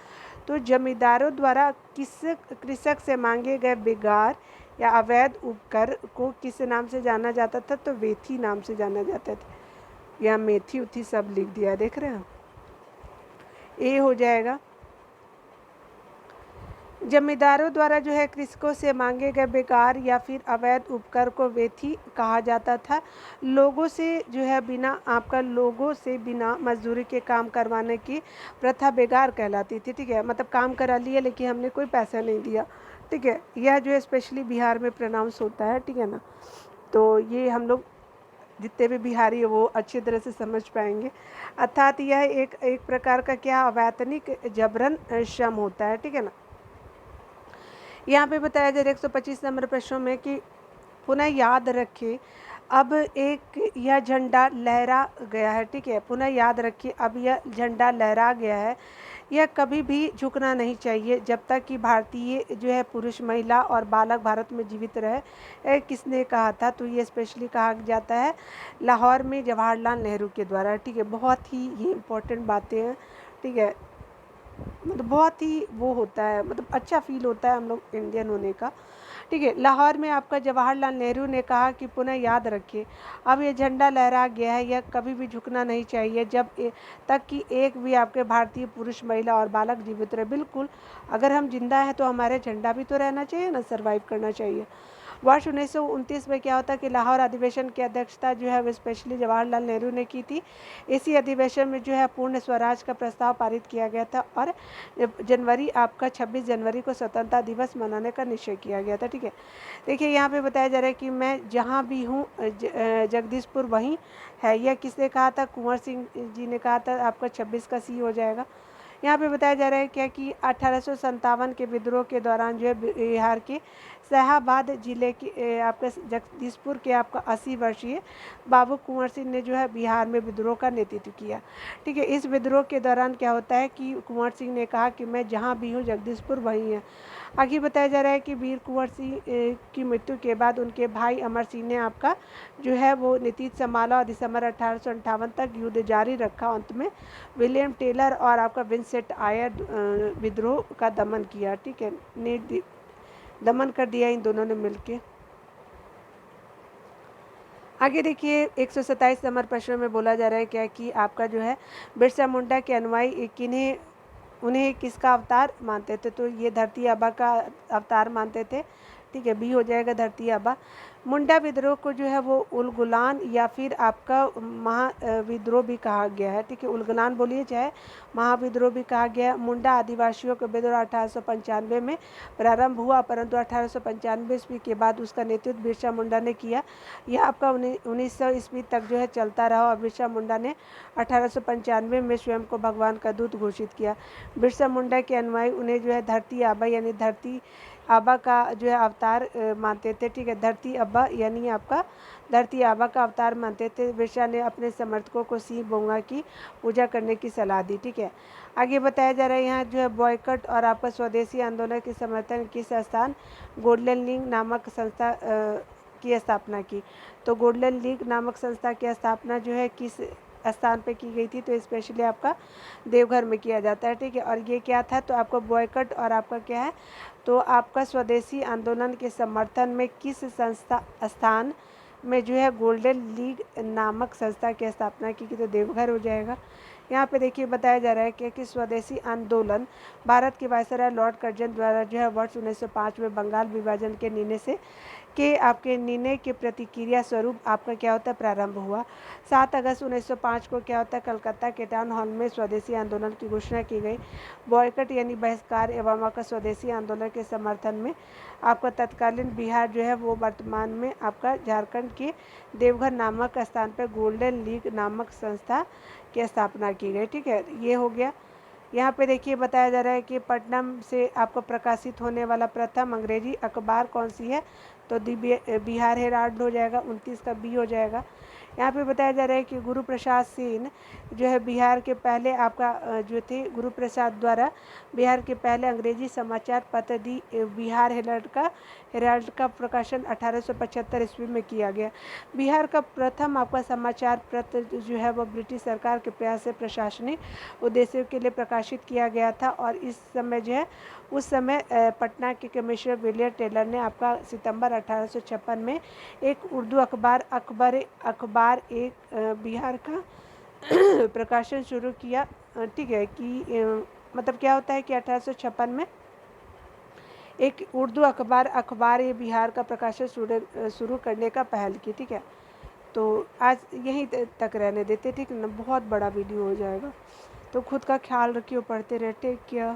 तो जमींदारों द्वारा कृषक से मांगे गए बेगार या अवैध उपकर को किस नाम से जाना जाता था? तो वेथी नाम से जाना जाता था। या मेथी उथी सब लिख दिया, देख रहे हैं, ये हो जाएगा। जमींदारों द्वारा जो है कृषकों से मांगे गए बेकार या फिर अवैध उपकर को वेथी कहा जाता था। लोगों से बिना मजदूरी के काम करवाने की प्रथा बेगार कहलाती थी। ठीक है, मतलब काम करा लिया लेकिन हमने कोई पैसा नहीं दिया। ठीक है, यह जो है स्पेशली बिहार में प्रोनाउंस होता है। ठीक है ना, तो ये हम लोग जितने भी बिहारी है वो अच्छी तरह से समझ पाएंगे। अर्थात यह एक प्रकार का क्या अवैतनिक जबरन श्रम होता है। ठीक है ना, यहाँ पे बताया जा रहा है 125 नंबर प्रश्नों में कि पुनः याद रखें अब यह झंडा लहरा गया है। ठीक है, पुनः याद रखिए अब यह झंडा लहरा गया है। यह कभी भी झुकना नहीं चाहिए जब तक कि भारतीय जो है पुरुष, महिला और बालक भारत में जीवित रहे। किसने कहा था? तो ये स्पेशली कहा जाता है लाहौर में जवाहरलाल नेहरू के द्वारा। ठीक है, बहुत ही ये इम्पोर्टेंट बातें हैं। ठीक है, मतलब बहुत ही वो होता है, मतलब अच्छा फील होता है हम लोग इंडियन होने का। ठीक है, लाहौर में आपका जवाहरलाल नेहरू ने कहा कि पुनः याद रखिए अब ये झंडा लहरा गया है, यह कभी भी झुकना नहीं चाहिए जब तक कि एक भी आपके भारतीय पुरुष, महिला और बालक जीवित रहे। बिल्कुल, अगर हम जिंदा हैं तो हमारे झंडा भी तो रहना चाहिए ना, सर्वाइव करना चाहिए। वर्ष 1929 में क्या होता कि लाहौर अधिवेशन की अध्यक्षता जो है वो स्पेशली जवाहरलाल नेहरू ने की थी। इसी अधिवेशन में जो है पूर्ण स्वराज का प्रस्ताव पारित किया गया था और आपका 26 जनवरी को स्वतंत्रता दिवस मनाने का निश्चय किया गया था। ठीक है, देखिए यहाँ पे बताया जा रहा है कि मैं जहाँ भी हूँ जगदीशपुर वहीं है। यह किसने कहा था? कुंवर सिंह जी ने कहा था। आपका 26 का सी हो जाएगा। यहाँ पे बताया जा रहा है क्या कि 1857 के विद्रोह के दौरान जो है बिहार के शाहाबाद जिले के आपका जगदीशपुर के आपका 80 वर्षीय बाबू कुंवर सिंह ने जो है बिहार में विद्रोह का नेतृत्व किया। ठीक है, इस विद्रोह के दौरान क्या होता है कि कुंवर सिंह ने कहा कि मैं जहाँ भी हूँ जगदीशपुर वहीं है। आगे बताया जा रहा है कि वीर कुंवर सिंह की मृत्यु के बाद उनके भाई अमर सिंह ने आपका जो है वो नेतृत्व संभाला और दिसंबर 1858 तक युद्ध जारी रखा। अंत में विलियम टेलर और आपका विंसेंट आयर विद्रोह का दमन किया। ठीक है, दमन कर दिया इन दोनों ने मिलके। आगे देखिए 127 नंबर प्रश्न में बोला जा रहा है क्या कि आपका जो है बिरसा मुंडा के अनुयायी उन्हें किसका अवतार मानते थे? तो ये धरती आबा का अवतार मानते थे। ठीक है, बी हो जाएगा धरती आबा। मुंडा विद्रोह को जो है वो उलगुलान या फिर आपका महाविद्रोह भी कहा गया है। ठीक है, उलगुलान बोलिए चाहे महाविद्रोह भी कहा गया है। मुंडा आदिवासियों का विद्रोह 1895 में प्रारंभ हुआ, परंतु 1895 ईस्वी के बाद उसका नेतृत्व बिरसा मुंडा ने किया। यह आपका 1900 ईस्वी तक जो है चलता रहा और बिरसा मुंडा ने 1895 में स्वयं को भगवान का दूत घोषित किया। बिरसा मुंडा के अनुयायी उन्हें जो है धरती आबा यानी धरती आबा का जो है अवतार मानते थे, ठीक है। धरती आबा यानी आपका धरती आबा का अवतार मानते थे। बिरसा ने अपने समर्थकों को सिंह बोंगा की पूजा करने की सलाह दी, ठीक है। आगे बताया जा रहा है यहाँ जो है बॉयकट और आपका स्वदेशी आंदोलन के समर्थन किस स्थान गोल्डन लीग नामक संस्था की स्थापना की। तो गोल्डन लीग नामक संस्था की स्थापना जो है किस स्थान पे की गई थी, तो स्पेशली आपका देवघर में किया जाता है, ठीक है। और ये क्या था, तो आपका बॉयकट और आपका क्या है, तो आपका स्वदेशी आंदोलन के समर्थन में किस संस्था स्थान में जो है गोल्डन लीग नामक संस्था की स्थापना की, तो देवघर हो जाएगा। यहाँ पे देखिए बताया जा रहा है कि स्वदेशी आंदोलन भारत के वायसराय लॉर्ड कर्जन द्वारा जो है वर्ष 1905 में बंगाल विभाजन के निर्णय के प्रतिक्रिया स्वरूप आपका क्या होता है प्रारंभ हुआ। 7 अगस्त 1905 को क्या होता है कलकत्ता के टाउन हॉल में स्वदेशी आंदोलन की घोषणा की गई। बॉयकट यानी बहिष्कार एवं आपका स्वदेशी आंदोलन के समर्थन में आपका तत्कालीन बिहार जो है वो वर्तमान में आपका झारखंड के देवघर नामक स्थान पर गोल्डन लीग नामक संस्था की स्थापना की गई, ठीक है। ये हो गया। यहाँ पे देखिए बताया जा रहा है कि पटना से आपको प्रकाशित होने वाला प्रथम अंग्रेजी अखबार कौन सी है, तो बिहार हेराल्ड हो जाएगा, 29 का बी हो जाएगा। यहाँ पे बताया जा रहा है कि गुरु प्रसाद सिंह जो है बिहार के पहले आपका जो थे गुरु प्रसाद द्वारा बिहार के पहले अंग्रेजी समाचार पत्र दी बिहार हेराल्ड का प्रकाशन 1875 ईस्वी में किया गया। बिहार का प्रथम आपका समाचार पत्र जो है वो ब्रिटिश सरकार के प्रयास से प्रशासनिक उद्देश्यों के लिए प्रकाशित किया गया था। और इस समय जो है उस समय पटना के कमिश्नर विलियम टेलर ने आपका सितंबर 1856 में एक उर्दू अखबार एक बिहार का प्रकाशन शुरू किया, ठीक है। कि मतलब क्या होता है कि 1856 में एक उर्दू अखबार ये बिहार का प्रकाशन शुरू करने का पहल की, ठीक है। तो आज यहीं तक रहने देते, ठीक है ना, बहुत बड़ा वीडियो हो जाएगा। तो खुद का ख्याल रखिए, पढ़ते रहे, टेक केयर।